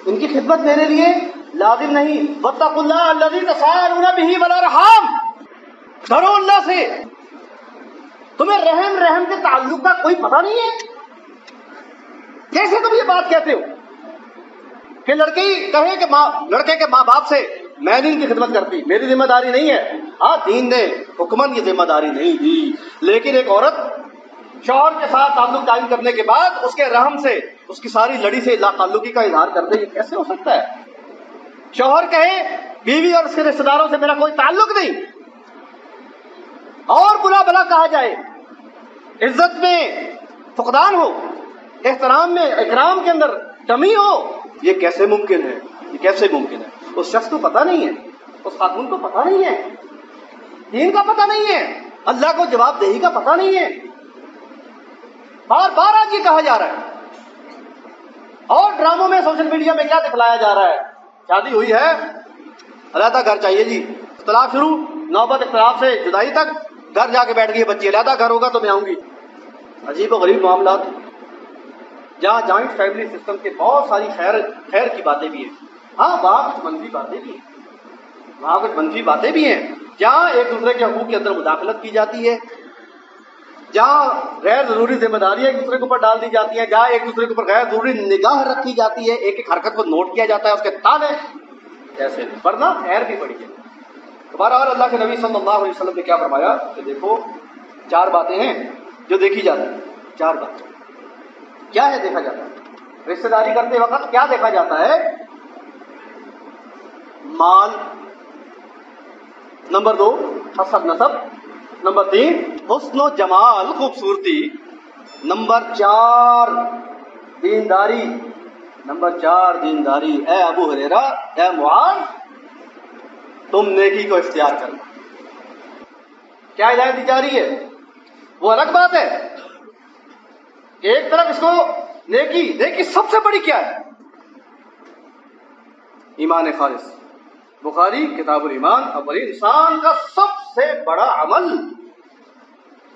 ان کی خدمت میرے لیے لازم نہیں۔ واتقوا اللہ الذی تساءلون بہ والارحام، ڈرو اللہ سے، تمہیں رحم کے تعلق کا کوئی پتہ نہیں ہے؟ کیسے تم یہ بات کہتے ہو کہ لڑکی کہے کہ لڑکے کے ماں باپ سے میں نے ان کی خدمت کرتی، میری ذمہ داری نہیں ہے؟ ہاں، دین نے حکمن یہ ذمہ داری نہیں دی، لیکن ایک عورت شوہر کے ساتھ تعلق قائم کرنے کے بعد اس کے رحم سے، اس کی ساری لڑی سے لا تعلقی کا اظہار کر دے، یہ کیسے ہو سکتا ہے؟ شوہر کہے بیوی اور اس کے رشتہ داروں سے میرا کوئی تعلق نہیں، اور بلا بلا کہا جائے، عزت میں فقدان ہو، احترام میں اکرام کے اندر کمی ہو، یہ کیسے ممکن ہے، یہ کیسے ممکن ہے؟ اس شخص کو پتہ نہیں ہے، اس خاتون کو پتہ نہیں ہے، دین کا پتہ نہیں ہے، اللہ کو جواب دہی کا پتہ نہیں ہے. بار بار آج یہ کہا جا رہا ہے. اور ڈراموں میں سوشل میڈیا میں کیا دکھلایا جا رہا ہے؟ شادی ہوئی ہے، علیحدہ گھر چاہیے جی، اختلاف شروع، نوبت اختلاف سے جدائی تک، گھر جا کے بیٹھ گئی بچی، علیحدہ گھر ہوگا تو میں آؤں گی. عجیب و غریب معاملات، جہاں جوائنٹ فیملی سسٹم کے بہت ساری خیر کی باتیں بھی ہیں. ہاں وہاں کچھ منفی باتیں بھی ہیں، وہاں کچھ منفی باتیں بھی ہیں، جہاں ایک دوسرے کے حقوق کے اندر مداخلت کی جاتی ہے، جہاں غیر ضروری ذمہ داریاں ایک دوسرے کے اوپر ڈال دی جاتی ہیں، جہاں ایک دوسرے کے اوپر غیر ضروری نگاہ رکھی جاتی ہے، ایک ایک حرکت کو نوٹ کیا جاتا ہے، اس کے تانے ایسے ورنہ خیر بھی پڑی ہے. بہرحال اللہ کے نبی صلی اللہ علیہ وسلم نے کیا فرمایا کہ دیکھو 4 باتیں ہیں جو دیکھی جاتی ہیں. 4 باتیں کیا ہے دیکھا جاتا ہے رشتہ داری کرتے وقت؟ کیا دیکھا جاتا ہے؟ مال، نمبر 2 حسب نسب، نمبر 3 حسن و جمال خوبصورتی، نمبر 4 دینداری، نمبر 4 دینداری. اے ابو ہریرہ، اے معاذ، تم نیکی کو اختیار کرنا. کیا ہدایت دی جا رہی ہے؟ وہ الگ بات ہے کہ ایک طرف اس کو نیکی سب سے بڑی کیا ہے؟ ایمان خالص. بخاری کتاب الایمان، اول انسان کا سب سے بڑا عمل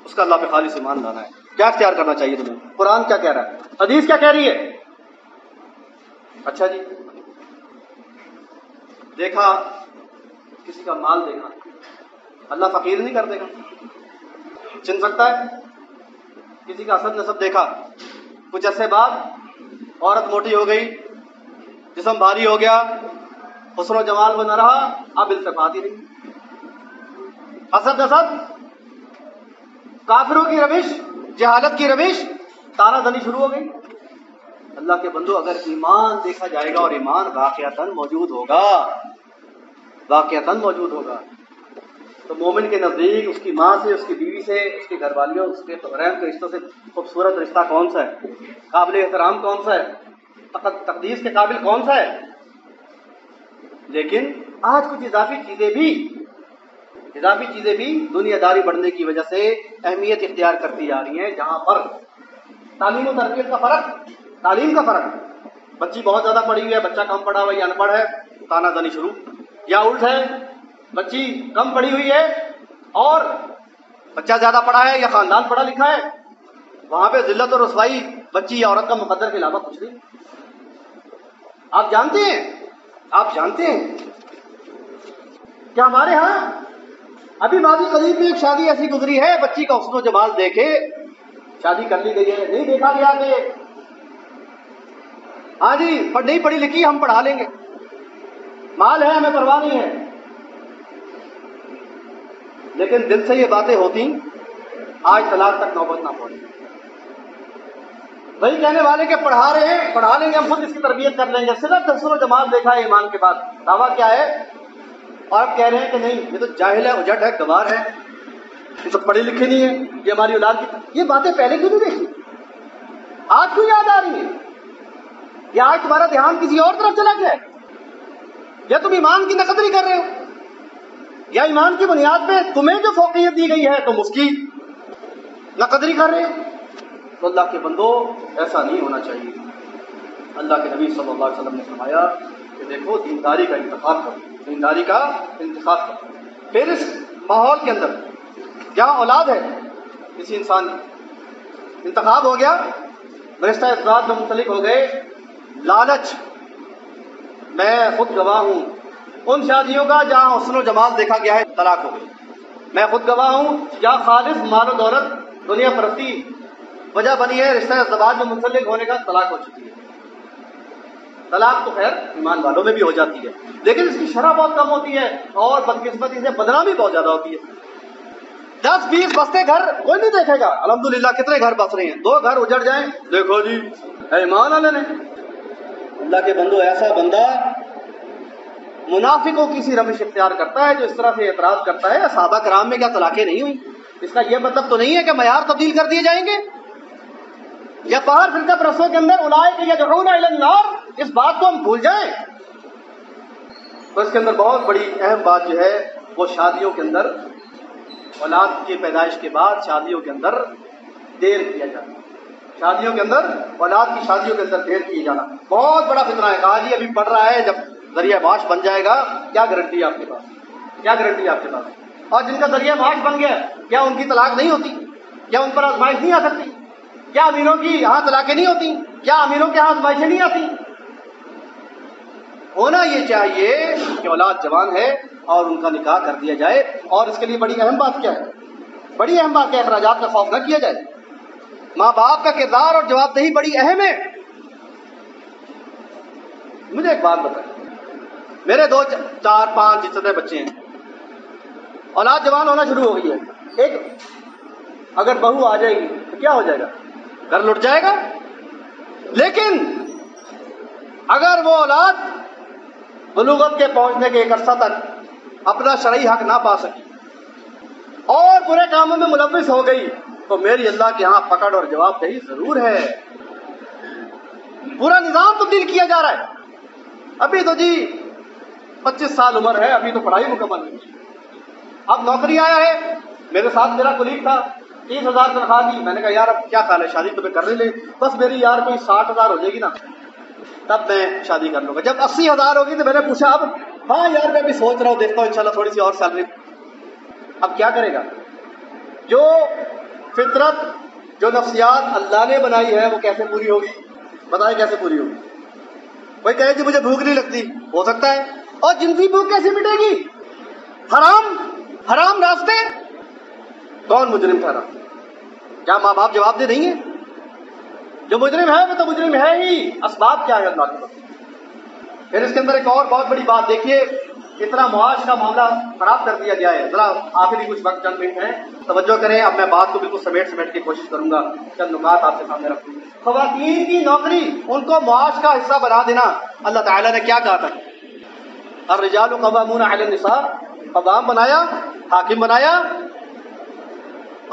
اس کا اللہ پہ خالص ایمان لانا ہے. کیا اختیار کرنا چاہیے تمہیں؟ قرآن کیا کہہ رہا ہے؟ حدیث کیا کہہ رہی ہے؟ اچھا جی، دیکھا کسی کا مال دیکھا، اللہ فقیر نہیں کر دے گا؟ چن سکتا ہے؟ کسی کا حسب نسب دیکھا، کچھ عرصے بعد عورت موٹی ہو گئی، جسم بھاری ہو گیا، حسن و جمال وہ نہ رہا، اب التفات ہی نہیں. حسب نسب، کافروں کی روش، جہالت کی روش، تانا زنی شروع ہو گئی. اللہ کے بندو، اگر ایمان دیکھا جائے گا اور ایمان واقعتاً موجود ہوگا، واقعتاً موجود ہوگا، تو مومن کے نزدیک اس کی ماں سے، اس کی بیوی سے، اس کے گھر والیوں، اس کے رحم کے رشتوں سے خوبصورت رشتہ کون سا ہے؟ قابل احترام کون سا ہے؟ تقدیس کے قابل کون سا ہے؟ لیکن آج کچھ اضافی چیزیں بھی دنیا داری بڑھنے کی وجہ سے اہمیت اختیار کرتی جا رہی ہیں. جہاں پر تعلیم و تربیت کا فرق، تعلیم کا فرق، بچی بہت زیادہ پڑھی ہوئی ہے، بچہ کم پڑھا ہوا یا ان پڑھ ہے، تانا زنی شروع. یا الٹ ہے، بچی کم پڑھی ہوئی ہے اور بچہ زیادہ پڑھا ہے یا خاندان پڑھا لکھا ہے، وہاں پہ ذلت اور رسوائی بچی یا عورت کا مقدر کے علاوہ کچھ نہیں. آپ جانتے ہیں کہ ہمارے ہاں ابھی ماضی قریب میں ایک شادی ایسی گزری ہے، بچی کا حسن و جمال دیکھے شادی کر لی گئی ہے. نہیں دیکھا گیا کہ ہاں جی نہیں پڑھی لکھی، ہم پڑھا لیں گے، مال ہے ہمیں پرواہ نہیں ہے. لیکن دل سے یہ باتیں ہوتی، آج طلاق تک نوبت نہ پہنچی. وہی کہنے والے کہ پڑھا رہے ہیں، پڑھا لیں گے، ہم خود اس کی تربیت کر لیں گے، صرف حسن و جمال دیکھا ہے ایمان کے بعد، دعویٰ کیا ہے؟ اور آپ کہہ رہے ہیں کہ نہیں یہ تو جاہل ہے، اجٹ ہے، گوار ہے، یہ تو پڑھی لکھی نہیں ہے، یہ ہماری اولاد کی. یہ باتیں پہلے کیوں نہیں دیکھی؟ آج کیوں یاد آ رہی ہے؟ یا آج تمہارا دھیان کسی اور طرف چلا گیا ہے؟ یا تم ایمان کی نقدری کر رہے ہو؟ یا ایمان کی بنیاد پہ تمہیں جو فوقیت دی گئی ہے تم اس کی نقدری کر رہے ہو؟ تو اللہ کے بندو ایسا نہیں ہونا چاہیے. اللہ کے نبی صلی اللہ علیہ وسلم نے فرمایا کہ دیکھو دینداری کا انتخاب کرو، دینداری کا انتخاب کرو. پھر اس ماحول کے اندر جہاں اولاد ہے کسی انسان کی، انتخاب ہو گیا، رشتہ ازدواج میں منسلک ہو گئے، لالچ، میں خود گواہ ہوں ان شادیوں کا جہاں حسن و جمال دیکھا گیا ہے طلاق ہو گئی. میں خود گواہ ہوں جہاں خالص مال و دولت، دنیا پرستی وجہ بنی ہے رشتہ ازدواج میں منسلک ہونے کا، طلاق ہو چکی ہے. طلاق تو خیر ایمان والوں میں بھی ہو جاتی ہے، لیکن اس کی شرح بہت کم ہوتی ہے اور بدقسمتی سے بدنامی بہت زیادہ ہوتی ہے. 10-20 بستے گھر کوئی نہیں دیکھے گا. الحمدللہ کتنے گھر بس رہے ہیں، 2 گھر اجڑ جائیں، دیکھو جی ایمان والے نے. اللہ کے بندو، ایسا بندہ منافقوں کی سی روش اختیار کرتا ہے جو اس طرح سے اعتراض کرتا ہے صحابہ کرام میں کیا طلاقیں نہیں ہوئی. اس کا یہ مطلب تو نہیں ہے کہ معیار تبدیل کر دیے جائیں گے. یا باہر فرقہ پرستوں کے اندر اولئک یدعون الی النار، اس بات کو ہم بھول جائیں. تو اس کے اندر بہت بڑی اہم بات جو ہے وہ شادیوں کے اندر اولاد کی پیدائش کے بعد شادیوں کے اندر دیر کیا جانا. شادیوں کے اندر اولاد کی شادیوں کے اندر دیر کیے جانا بہت بڑا فتنہ ہے. کہا جی ابھی پڑھ رہا ہے, جب ذریعہ معاش بن جائے گا کیا گارنٹی ہے آپ کے پاس, کیا گارنٹی ہے آپ کے پاس. اور جن کا ذریعہ معاش بن گیا کیا ان کی طلاق نہیں ہوتی, کیا ان پر آزمائش نہیں آ سکتی, کیا امیروں کی یہاں طلاقیں نہیں ہوتی, کیا امیروں کے یہاں آزمائشیں نہیں آتی. ہونا یہ چاہیے کہ اولاد جوان ہے اور ان کا نکاح کر دیا جائے. اور اس کے لیے بڑی اہم بات کیا ہے, بڑی اہم بات کیا ہے, اخراجات کا خوف نہ کیا جائے. ماں باپ کا کردار اور جواب دہی بڑی اہم ہے. مجھے ایک بات بتائیں, میرے 2 4 5 جتنے بچے ہیں, اولاد جوان ہونا شروع ہو گئی ہے. ایک اگر بہو آ جائے گی تو کیا ہو جائے گا, گھر لٹ جائے گا. لیکن اگر وہ اولاد بلوغت کے پہنچنے کے ایک عرصہ تک اپنا شرعی حق نہ پا سکی اور برے کاموں میں ملوث ہو گئی تو میری اللہ کے ہاں پکڑ اور جواب دہی ضرور ہے. پورا نظام تبدیل کیا جا رہا ہے. ابھی تو جی 25 سال عمر ہے, ابھی تو پڑھائی مکمل نہیں. اب نوکری آیا ہے, میرے ساتھ میرا کولیگ تھا, 30,000 تنخواہ دی. میں نے کہا یار اب کیا خیال ہے, شادی تمہیں کرنے لے, بس میری یار کوئی 60,000 ہو جائے گی نا تب میں شادی کر لوں گا. جب 80,000 ہوگی تو میں نے پوچھا اب ہاں یار میں بھی سوچ رہا ہوں, دیکھتا ہوں انشاءاللہ تھوڑی سی اور سیلری. اب کیا کرے گا, جو فطرت جو نفسیات اللہ نے بنائی ہے وہ کیسے پوری ہوگی, بتائیں کیسے پوری ہوگی. کوئی کہے کہ مجھے بھوک نہیں لگتی, ہو سکتا ہے, اور جنسی بھوک کیسے مٹے گی. حرام راستے, کون مجرم ٹھہرا, کیا ماں باپ جواب دے نہیں ہے. جو مجرم ہے وہ تو مجرم ہے ہی, اسباب کیا ہے اللہ کے پاس. پھر اس کے اندر ایک اور بہت بڑی بات دیکھیے, اتنا معاش کا معاملہ خراب کر دیا گیا ہے. ذرا آخری کچھ وقت چند منٹ ہیں, توجہ کریں. اب میں بات کو بالکل سمیٹ کی کوشش کروں گا, چند نکات آپ کے سامنے رکھوں. خواتین کی نوکری ان کو معاش کا حصہ بنا دینا, اللہ تعالیٰ نے کیا کہا تھا, الرجال قوامون علی النساء, قوام بنایا, حاکم بنایا,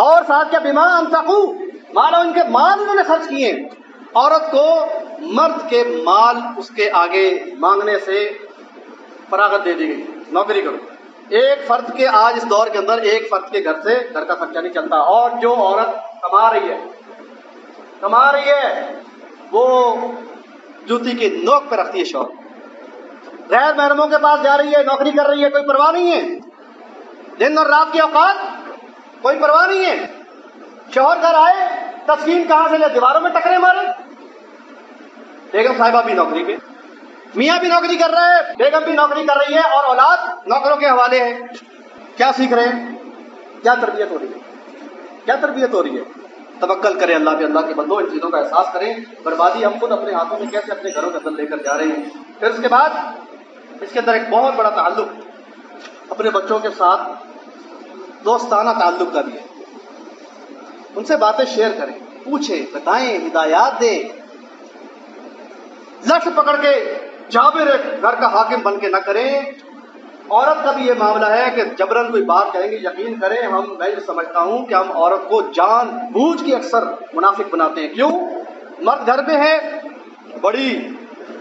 اور ساتھ کیا بما انفقوا, مالا ان کے مال انہوں نے خرچ کیے. عورت کو مرد کے مال اس کے آگے مانگنے سے فراغت دے دی گئی, نوکری کرو. ایک فرد کے آج اس دور کے اندر ایک فرد کے گھر سے گھر کا خرچہ نہیں چلتا, اور جو عورت کما رہی ہے وہ جوتی کی نوک پہ رکھتی ہے شوہر. غیر محرموں کے پاس جا رہی ہے, نوکری کر رہی ہے, کوئی پرواہ نہیں ہے. دن اور رات کے اوقات کوئی پرواہ نہیں ہے. شوہر گھر آئے, تسکین کہاں سے لے, دیواروں میں ٹکرے مارے. بیگم صاحبہ بھی نوکری پہ, میاں بھی نوکری کر رہے ہیں, بیگم بھی نوکری کر رہی ہے, اور اولاد نوکروں کے حوالے ہے. کیا سیکھ رہے ہیں, کیا تربیت ہو رہی ہے, کیا تربیت ہو رہی ہے. توکل کریں اللہ پہ, اللہ کے بندو ان چیزوں کا احساس کریں. بربادی ہم خود اپنے ہاتھوں میں کیسے اپنے گھروں کے اندر لے کر جا رہے ہیں. پھر اس کے بعد اس کے اندر ایک بہت بڑا تعلق اپنے بچوں کے ساتھ دوستانہ تعلق کا بھی ہے. ان سے باتیں شیئر کریں, پوچھیں, بتائیں, ہدایات دیں. لٹ پکڑ کے جابر گھر کا حاکم بن کے نہ کریں. عورت کا بھی یہ معاملہ ہے کہ جبرن کوئی بات کہیں گے, یقین کریں میں یہ سمجھتا ہوں کہ ہم عورت کو جان بوجھ کے اکثر منافق بناتے ہیں. کیوں, مرد گھر پہ ہے, بڑی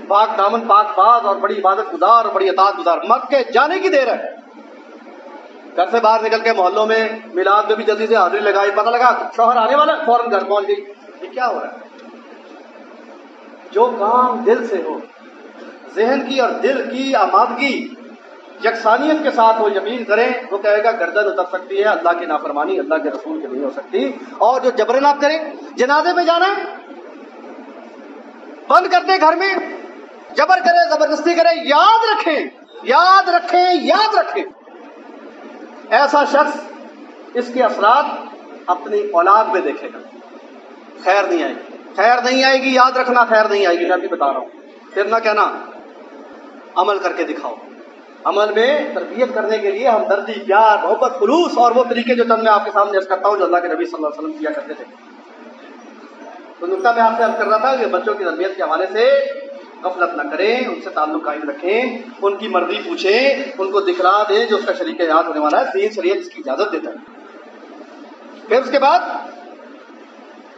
پاک دامن پاک باز اور بڑی عبادت گزار اور بڑی اطاعت گزار, مرد کے جانے کی دیر ہے. گھر سے باہر نکل کے محلوں میں میلاد میں بھی جلدی سے حاضری لگائی, پتہ لگا شوہر آنے والا, فوراً گھر پہنچ گئی. یہ کیا ہو رہا ہے. جو کام دل سے ہو, ذہن کی اور دل کی آمادگی یکسانیت کے ساتھ ہو, یقین کریں وہ کہے گا گردن اتر سکتی ہے, اللہ کی نافرمانی اللہ کے رسول کی نہیں ہو سکتی. اور جو جبرن آپ کریں, جنازے میں جانا ہے بند کر دیں گھر میں, جبر کرے, زبردستی کرے, یاد رکھیں ایسا شخص اس کے اثرات اپنی اولاد میں دیکھے گا. خیر نہیں آئے گی, یاد رکھنا, خیر نہیں آئے گی. میں بھی بتا رہا ہوں, پھر نہ کہنا عمل کر کے دکھاؤ. عمل میں تربیت کرنے کے لیے ہمدردی, پیار, محبت, خلوص اور وہ طریقے جو چند میں آپ کے سامنے عرض کرتا ہوں جو اللہ کے نبی صلی اللہ علیہ وسلم کیا کرتے تھے. تو نقطہ میں آپ سے عرض کر رہا تھا کہ بچوں کی تربیت کے حوالے سے غفلت نہ کریں, ان سے تعلق قائم رکھیں, ان کی مرضی پوچھیں, ان کو دکھلا دیں جو اس کا شریک حیات ہونے والا ہے. دین شریعت اس کی اجازت دیتا ہے. پھر اس کے بعد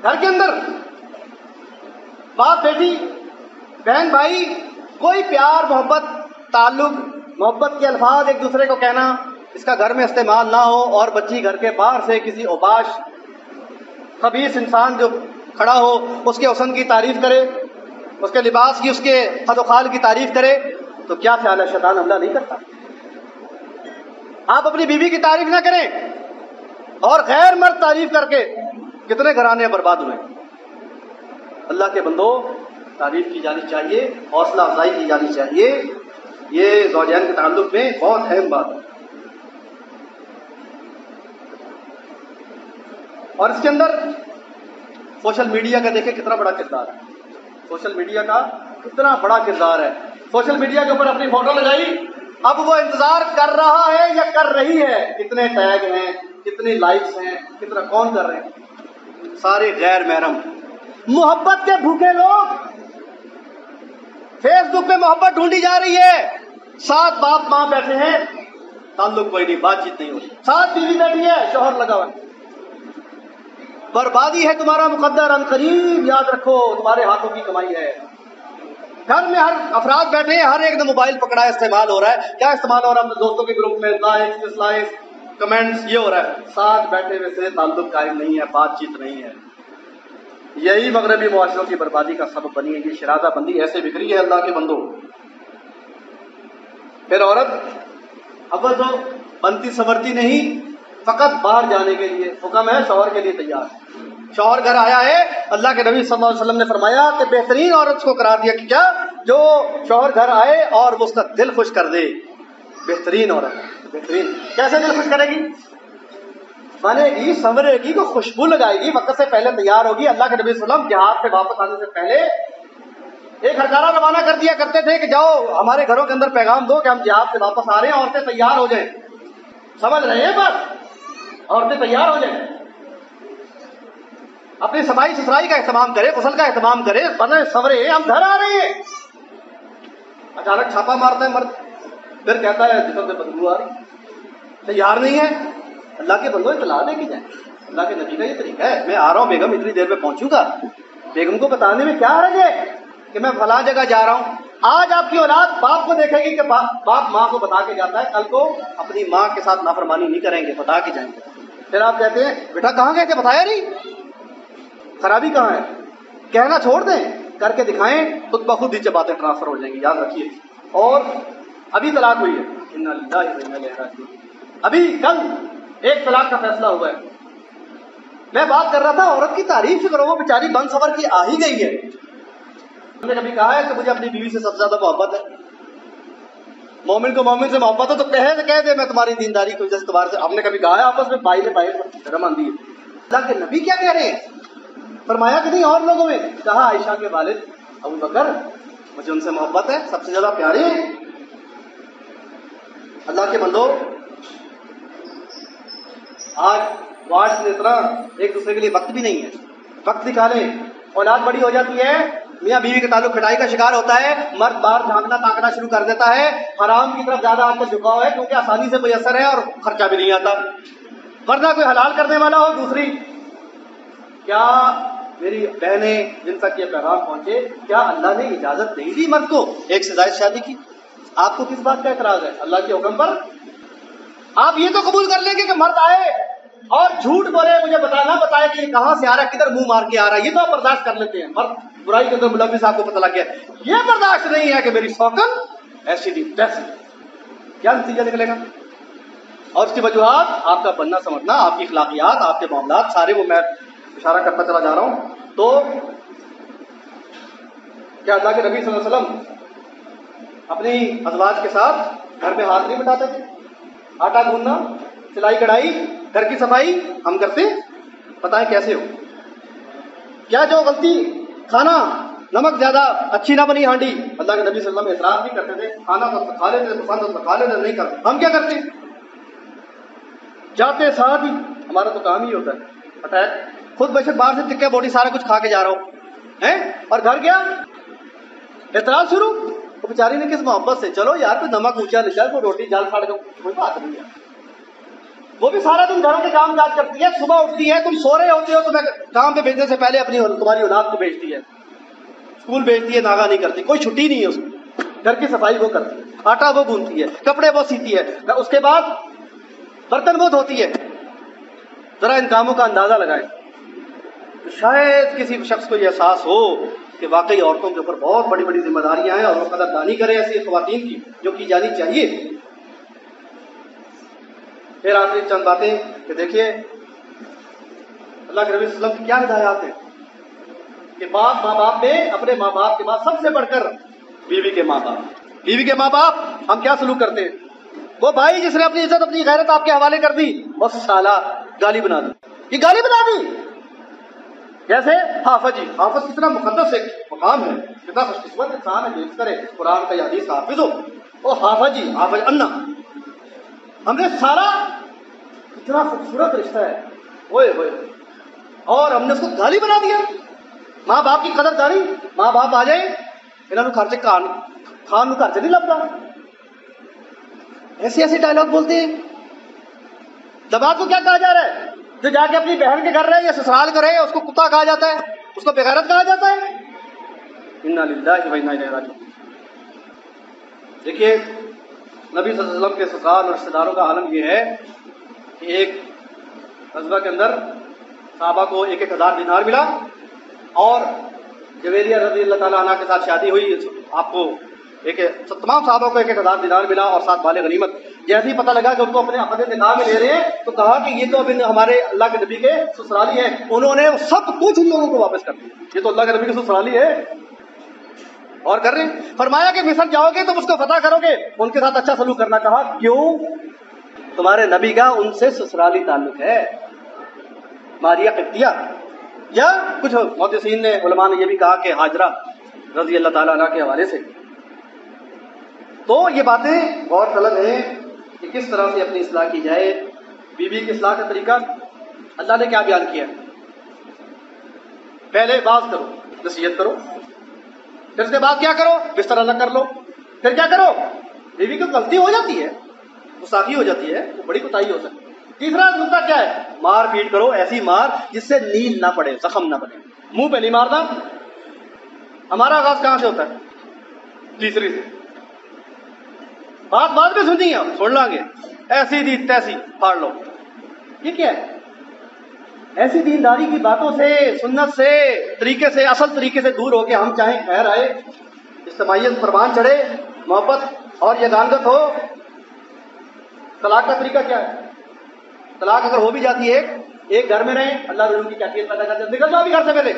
گھر کے اندر باپ بہن بھائی کوئی پیار محبت تعلق محبت کے الفاظ ایک دوسرے کو کہنا اس کا گھر میں استعمال نہ ہو، اور بچی گھر کے باہر سے کسی اوباش خبیث انسان جو کھڑا ہو اس کے حسن کی تعریف کرے، اس کے لباس کی، اس کے خد و خال کی تعریف کرے، تو کیا خیال ہے شیطان حملہ نہیں کرتا؟ آپ اپنی بیوی کی تعریف نہ کریں اور غیر مرد تعریف کر کے کتنے گھرانے برباد ہوئے۔ اللہ کے بندو تعریف کی جانی چاہیے، حوصلہ افزائی کی جانی چاہیے، یہ زوجین کے تعلق میں بہت اہم بات ہے۔ اور اس کے اندر سوشل میڈیا کا دیکھیں کتنا بڑا کردار ہے، سوشل میڈیا کا کتنا بڑا کردار ہے۔ سوشل میڈیا کے اوپر اپنی فوٹو لگائی، اب وہ انتظار کر رہا ہے یا کر رہی ہے کتنے ٹیگ ہیں، کتنی لائکس ہیں، کتنا کون کر رہے ہیں، سارے غیر محرم محبت کے بھوکے لوگ۔ فیس بک پہ محبت ڈھونڈی جا رہی ہے، ساتھ باپ ماں بیٹھے ہیں، تعلق کوئی نہیں، بات چیت نہیں ہو رہی، ساتھ بیوی بیٹھی ہے، شوہر لگا ہوا ہے۔ بربادی ہے تمہارا مقدر، ان قریب یاد رکھو تمہارے ہاتھوں کی کمائی ہے۔ گھر میں ہر افراد بیٹھے ہیں، ہر ایک نے موبائل پکڑا ہے، استعمال ہو رہا ہے۔ کیا استعمال ہو رہا ہے؟ اپنے دوستوں کے گروپ میں لائکس ڈس لائکس کمنٹس، یہ ہو رہا ہے، ساتھ بیٹھے ہوئے سے تعلق قائم نہیں ہے، بات چیت نہیں ہے۔ یہی مغربی معاشروں کی بربادی کا سبب بنی ہے، یہ شرادہ بندی ایسے بکھری ہے اللہ کے بندو۔ پھر عورت اول تو بنتی سنورتی نہیں، فقط باہر جانے کے لیے حکم ہے، شوہر کے لیے تیار۔ شوہر گھر آیا ہے، اللہ کے نبی صلی اللہ علیہ وسلم نے فرمایا کہ بہترین عورت کو قرار دیا کہ کیا، جو شوہر گھر آئے اور وہ اس کا دل خوش کر دے، بہترین عورت۔ بہترین کیسے دل خوش کرے گی؟ بنے گی، سنورے گی، کو خوشبو لگائے گی، وقت سے پہلے تیار ہوگی۔ اللہ کے نبی صلی اللہ علیہ وسلم جہاد سے واپس آنے سے پہلے ایک ہرکارہ روانہ کر دیا کرتے تھے کہ جاؤ ہمارے گھروں کے اندر پیغام دو کہ ہم جہاد سے واپس آ رہے ہیں، عورتیں تیار ہو جائیں۔ سمجھ رہے ہیں بات؟ عورتیں تیار ہو جائیں، اپنی صفائی ستھرائی کا اہتمام کرے، غسل کا اہتمام کرے، بنے سنورے، ہم گھر آ رہے ہیں۔ اچانک چھاپا مارتا ہے مرد، پھر کہتا ہے جسم سے بدبو آ رہی، تیار نہیں ہے۔ اللہ کے بندوں اطلاع دے کے جائیں، اللہ کے نبی کا یہ طریقہ ہے، میں آ رہا ہوں بیگم، اتنی دیر میں پہنچوں گا۔ بیگم کو بتانے میں کیا حرج ہے کہ میں فلاں جگہ جا رہا ہوں۔ آج آپ کی اولاد باپ کو دیکھے گی کہ باپ ماں کو بتا کے جاتا ہے، کل کو اپنی ماں کے ساتھ نافرمانی نہیں کریں گے، بتا کے جائیں گے۔ پھر آپ کہتے ہیں بیٹا کہاں گئے تھے، بتایا نہیں، خرابی کہاں ہے؟ کہنا چھوڑ دیں، کر کے دکھائیں، خود بخود نیچے باتیں ٹرانسفر ہو جائیں گی، یاد رکھیے۔ اور ابھی طلاق ہوئی ہے، انا للہ و انا الیہ راجعون، ابھی کل ایک طلاق کا فیصلہ ہوا ہے۔ میں بات کر رہا تھا عورت کی تعریف کرو، وہ بیچاری بن سور کی آ ہی گئی ہے۔ ہم نے کبھی کہا ہے کہ مجھے اپنی بیوی سے سب سے زیادہ محبت ہے؟ مومن کو مومن سے محبت ہے تو کہہ دے میں تمہاری دینداری کی وجہ سے تمہارے سے، ہم نے کبھی کہا ہے آپس میں بھائی نے بھائی شرم آندی ہے؟ اللہ کے نبی کیا کہہ رہے ہیں؟ فرمایا کہ نہیں اور لوگوں میں کہا عائشہ کے والد ابو بکر مجھے ان سے محبت ہے، سب سے زیادہ پیارے ہیں۔ اللہ کے بندو آج واٹس میں اتنا ایک دوسرے کے لیے وقت بھی نہیں ہے، وقت نکالیں۔ اولاد بڑی ہو جاتی ہے، میاں بیوی کا تعلق کھٹائی کا شکار ہوتا ہے، مرد باہر جھانکنا تاکنا شروع کر دیتا ہے، حرام کی طرف زیادہ آج کل جھکاؤ ہے کیونکہ آسانی سے میسر ہے اور خرچہ بھی نہیں آتا، ورنہ کوئی حلال کرنے والا ہو۔ دوسری، کیا میری بہنیں جن تک یہ پیغام پہنچے، کیا اللہ نے اجازت نہیں دی مرد کو ایک سے زائد شادی کی؟ آپ کو کس بات کا اعتراض ہے؟ اللہ کے حکم پر آپ یہ تو قبول کر لیں گے کہ مرد آئے اور جھوٹ بولے، مجھے نہ بتائے کہ یہ کہاں سے آ رہا ہے، کدھر منہ مار کے آ رہا ہے، یہ تو آپ برداشت کر لیتے ہیں۔ مرد برائی کے اندر ملوث، آپ کو پتہ لگ گیا، یہ برداشت نہیں ہے کہ میری سوکن ایسی تھی ویسی، کیا نتیجہ نکلے گا؟ اور اس کی وجوہات آپ کا بننا سمجھنا، آپ کی اخلاقیات، آپ کے معاملات سارے، وہ میں اشارہ کرتا چلا جا رہا ہوں۔ تو کیا اللہ کے نبی صلی اللہ علیہ وسلم اپنی ازواج کے ساتھ گھر میں ہاتھ نہیں بٹاتے تھے؟ آٹا گوندنا، سلائی کڑھائی، گھر کی صفائی ہم کرتے، بتائیں کیسے ہو؟ کیا جو غلطی، کھانا نمک زیادہ، اچھی نہ بنی ہانڈی، اللہ کے نبی صلی اللہ علیہ وسلم اعتراض نہیں کرتے تھے، کھانا تو کھا لیتے تھے، پسند تو کھا لیتے تھے، نہیں کرتے۔ ہم کیا کرتے؟ جاتے ساتھ ہی ہمارا تو کام ہی ہوتا ہے اٹیک، خود بے شک باہر سے ٹکے بوٹی سارا کچھ کھا کے جا رہا ہوں ہیں، اور گھر گیا اعتراض شروع۔ وہ بیچاری نے کس محبت سے، چلو یار کوئی نمک اونچا نہیں جائے، کوئی روٹی جال پھاڑ کے، کوئی بات نہیں ہے۔ وہ بھی سارا دن گھروں کے کام کاج کرتی ہے، صبح اٹھتی ہے، تم سو رہے ہوتے ہو، تمہیں کام پہ بھیجنے سے پہلے اپنی تمہاری اولاد کو بھیجتی ہے، اسکول بھیجتی ہے ناغہ نہیں کرتی، کوئی چھٹی نہیں ہے اس کو، گھر کی صفائی وہ کرتی ہے، آٹا وہ گوندتی ہے، کپڑے وہ سیتی ہے، اس کے بعد برتن وہ دھوتی ہے. ذرا ان کاموں کا اندازہ لگائیں تو شاید کسی شخص کو یہ احساس ہو کہ واقعی عورتوں کے اوپر بہت بڑی بڑی ذمہ داریاں ہیں اور وہ قدردانی کرے ایسی خواتین کی جو کی جانی چاہیے. پھر آخری چند باتیں کہ دیکھیے اللہ کے نبی صلی اللہ علیہ وسلم کی کیا ہدایات ہیں کہ باپ ماں باپ میں اپنے ماں باپ کے بعد سب سے بڑھ کر بیوی کے ماں باپ. بیوی کے ماں باپ ہم کیا سلوک کرتے ہیں؟ وہ بھائی جس نے اپنی عزت اپنی غیرت آپ کے حوالے کر دی، بس سالہ گالی بنا دی، یہ گالی بنا دی. جیسے حافظ جی، حافظ کتنا مقدس ایک مقام ہے، کتنا خوش قسمت انسان ہے جو اس کرے قرآن کا حدیث کا حافظ ہو. وہ حافظ جی، حافظ انا، ہم نے سارا اتنا خوبصورت رشتہ ہے ہوئے ہوئے اور ہم نے اس کو گالی بنا دیا. ماں باپ کی قدر داری، ماں باپ آ جائیں انہوں خرچے خان گھر سے نہیں لگتا، ایسے ایسے ڈائلگ بولتے ہیں. دماغ کو کیا کہا جا رہا ہے؟ جو جا کے اپنی بہن کے گھر رہے یا سسرال کے رہے اس کو کتا کہا جاتا ہے، اس کو بغیرت کہا جاتا ہے. انا للہ و انا الیہ راجعون. دیکھیے نبی صلی اللہ علیہ وسلم کے سسرال اور رشتے داروں کا عالم یہ ہے کہ ایک غزوہ کے اندر صحابہ کو 1,000 دینار ملا اور جویریہ رضی اللہ تعالیٰ عنہ کے ساتھ شادی ہوئی. آپ کو تمام صحابہ کو 1,000 دینار ملا اور 7 مال غنیمت. جیسے ہی پتہ لگا کہ ان کو اپنے عقد نکاح میں لے رہے ہیں تو کہا کہ یہ تو اب ہمارے اللہ کے نبی کے سسرالی ہیں. انہوں نے سب کچھ ان لوگوں کو واپس کر دیا، یہ تو اللہ کے نبی کے سسرالی ہے اور کر رہے ہیں. فرمایا کہ مصر جاؤ گے تم اس کو فتح کرو گے، ان کے ساتھ اچھا سلوک کرنا. کہا کیوں؟ تمہارے نبی کا ان سے سسرالی تعلق ہے. ماریہ قبطیہ یا کچھ محدثین نے علماء نے یہ بھی کہا کہ ہاجرہ رضی اللہ تعالیٰ عنہ کے حوالے سے. تو یہ باتیں غور طلب ہیں کہ کس طرح سے اپنی اصلاح کی جائے. بیوی کی اصلاح کا طریقہ اللہ نے کیا بیان کیا؟ پہلے باز کرو، نصیحت کرو، پھر اس کے بعد کیا کرو؟ بستر الگ کر لو. پھر کیا کرو؟ بیوی کو غلطی ہو جاتی ہے، گستاخی ہو جاتی ہے، وہ بڑی کوتاہی ہو سکتی ہے. تیسرا نقطہ کیا ہے؟ مار پیٹ کرو، ایسی مار جس سے نیل نہ پڑے، زخم نہ بنے. منہ پہ نہیں مارنا. ہمارا آغاز کہاں سے ہوتا ہے؟ تیسری سے. بات بعد میں سنی ہے، چھوڑ لیں گے، ایسی دی تیسی پھاڑ لو. یہ کیا ہے؟ ایسی دینداری کی باتوں سے، سنت سے، طریقے سے، اصل طریقے سے دور ہو کے ہم چاہیں خیر آئے، اجتماعیت پروان چڑھے، محبت اور یگانگت ہو. طلاق کا طریقہ کیا ہے؟ طلاق اگر ہو بھی جاتی ہے ایک گھر میں رہیں، اللہ رسول کی کیفیت پیدا کرتے، نکل جاؤ بھی گھر سے،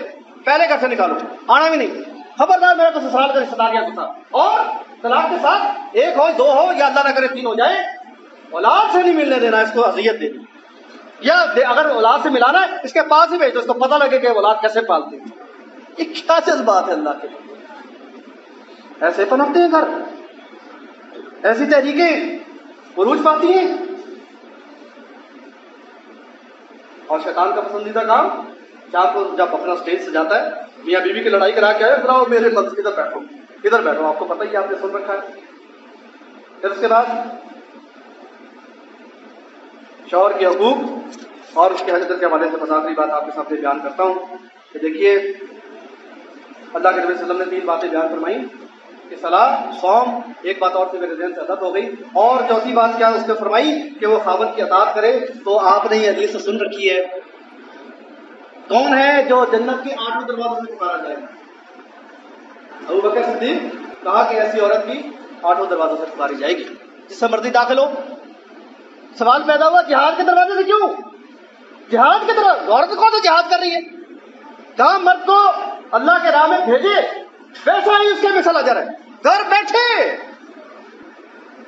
پہلے گھر سے نکالو، آنا بھی نہیں. خبردار میرا تو سسرال کا رشتہ دار یا تھا. اور طلاق کے ساتھ ایک ہو، دو ہو، یا اللہ نہ کرے 3 ہو جائے، اولاد سے نہیں ملنے دینا، اس کو اذیت دینی. یا اگر اولاد سے ملانا ہے اس کے پاس ہی بھیج دو، اس کو پتہ لگے کہ اولاد کیسے پالتے ہیں. یہ کیا جذبات ہے اللہ کے؟ ایسے پنپتے ہیں گھر، ایسی تحریکیں عروج پاتی ہیں. اور شیطان کا پسندیدہ کام جب اپنا اسٹیج سجاتا ہے، میاں بیوی کی لڑائی کرا کے آئے، ذرا میرے مرض ادھر بیٹھو، آپ کو پتہ ہی آپ نے سن رکھا ہے. پھر اس کے بعد شوہر کے حقوق اور اس کے حجت کے حوالے سے بس آخری بات آپ کے سامنے بیان کرتا ہوں کہ دیکھیے اللہ کے نبی صلی اللہ علیہ وسلم نے 3 باتیں بیان فرمائیں کہ صلاح، صوم، ایک بات اور سے میرے ذہن سے عادت ہو گئی، اور چوتھی بات کیا اس نے فرمائی کہ وہ خاوند کی اطاعت کرے. تو آپ نے یہ حدیث سن رکھی ہے، کون ہے جو جنت کے 8 دروازوں سے پکارا جائے گا؟ ابو بکر صدیق. کہا کہ ایسی عورت بھی 8 دروازوں سے پکاری جائے گی، جس سے مرضی داخل ہو. سوال پیدا ہوا جہاد کے دروازے سے کیوں؟ جہاد کے دروازے، عورت کون سے جہاد کر رہی ہے؟ کہاں مرد کو اللہ کے راہ میں بھیجے، ویسا ہی اس کے مثل اجر ہے. گھر بیٹھے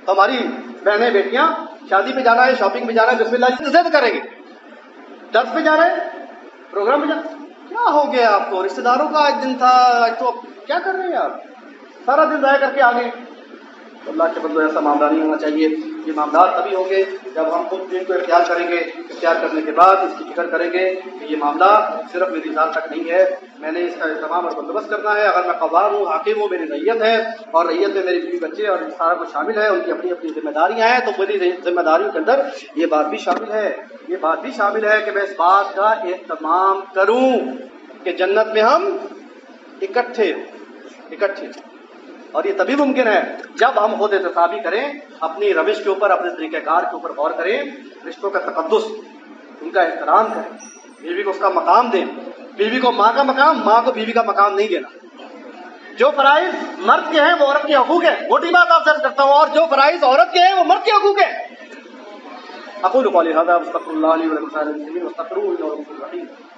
ہماری بہنیں بیٹیاں شادی پہ جانا ہے، شاپنگ پہ جانا ہے، بسم اللہ ضد کریں گے. درس پہ جا رہے ہیں، پروگرام پہ کیا ہو گیا آپ کو؟ رشتے داروں کا ایک دن تھا، تو کیا کر رہے ہیں آپ؟ سارا دن ضائع کر کے آگے. اللہ کے بندو ایسا معاملہ نہیں ہونا چاہیے. یہ معاملات تبھی ہوں گے جب ہم خود دین کو اختیار کریں گے. اختیار کرنے کے بعد اس کی فکر کریں گے کہ یہ معاملہ صرف میری ذات تک نہیں ہے، میں نے اس کا اہتمام اور بندوبست کرنا ہے. اگر میں قوام ہوں، حاکم ہوں، میری ریت ہے اور ریت میں میری بیوی بچے اور سارا کچھ شامل ہے، ان کی اپنی اپنی ذمہ داریاں ہیں، تو میری ذمہ داریوں کے اندر یہ بات بھی شامل ہے، یہ بات بھی شامل ہے کہ میں اس بات کا اہتمام کروں کہ جنت میں ہم اکٹھے اکٹھے. اور یہ تبھی ممکن ہے جب ہم خود احتسابی کریں، اپنی روش کے اوپر، اپنے طریقہ کار کے اوپر غور کریں، رشتوں کا تقدس، ان کا احترام کریں، بیوی کو اس کا مقام دیں. بیوی کو ماں کا مقام، ماں کو بیوی کا مقام نہیں دینا. جو فرائض مرد کے ہیں وہ عورت کے حقوق ہیں. موٹی بات آپ سے عرض کرتا ہوں. اور جو فرائض عورت کے ہیں وہ مرد کے حقوق ہیں. اقول قولی ھذا واستغفر اللہ لی ولکم ولسائر المسلمین واستغفروہ انہ هو الغفور الرحیم.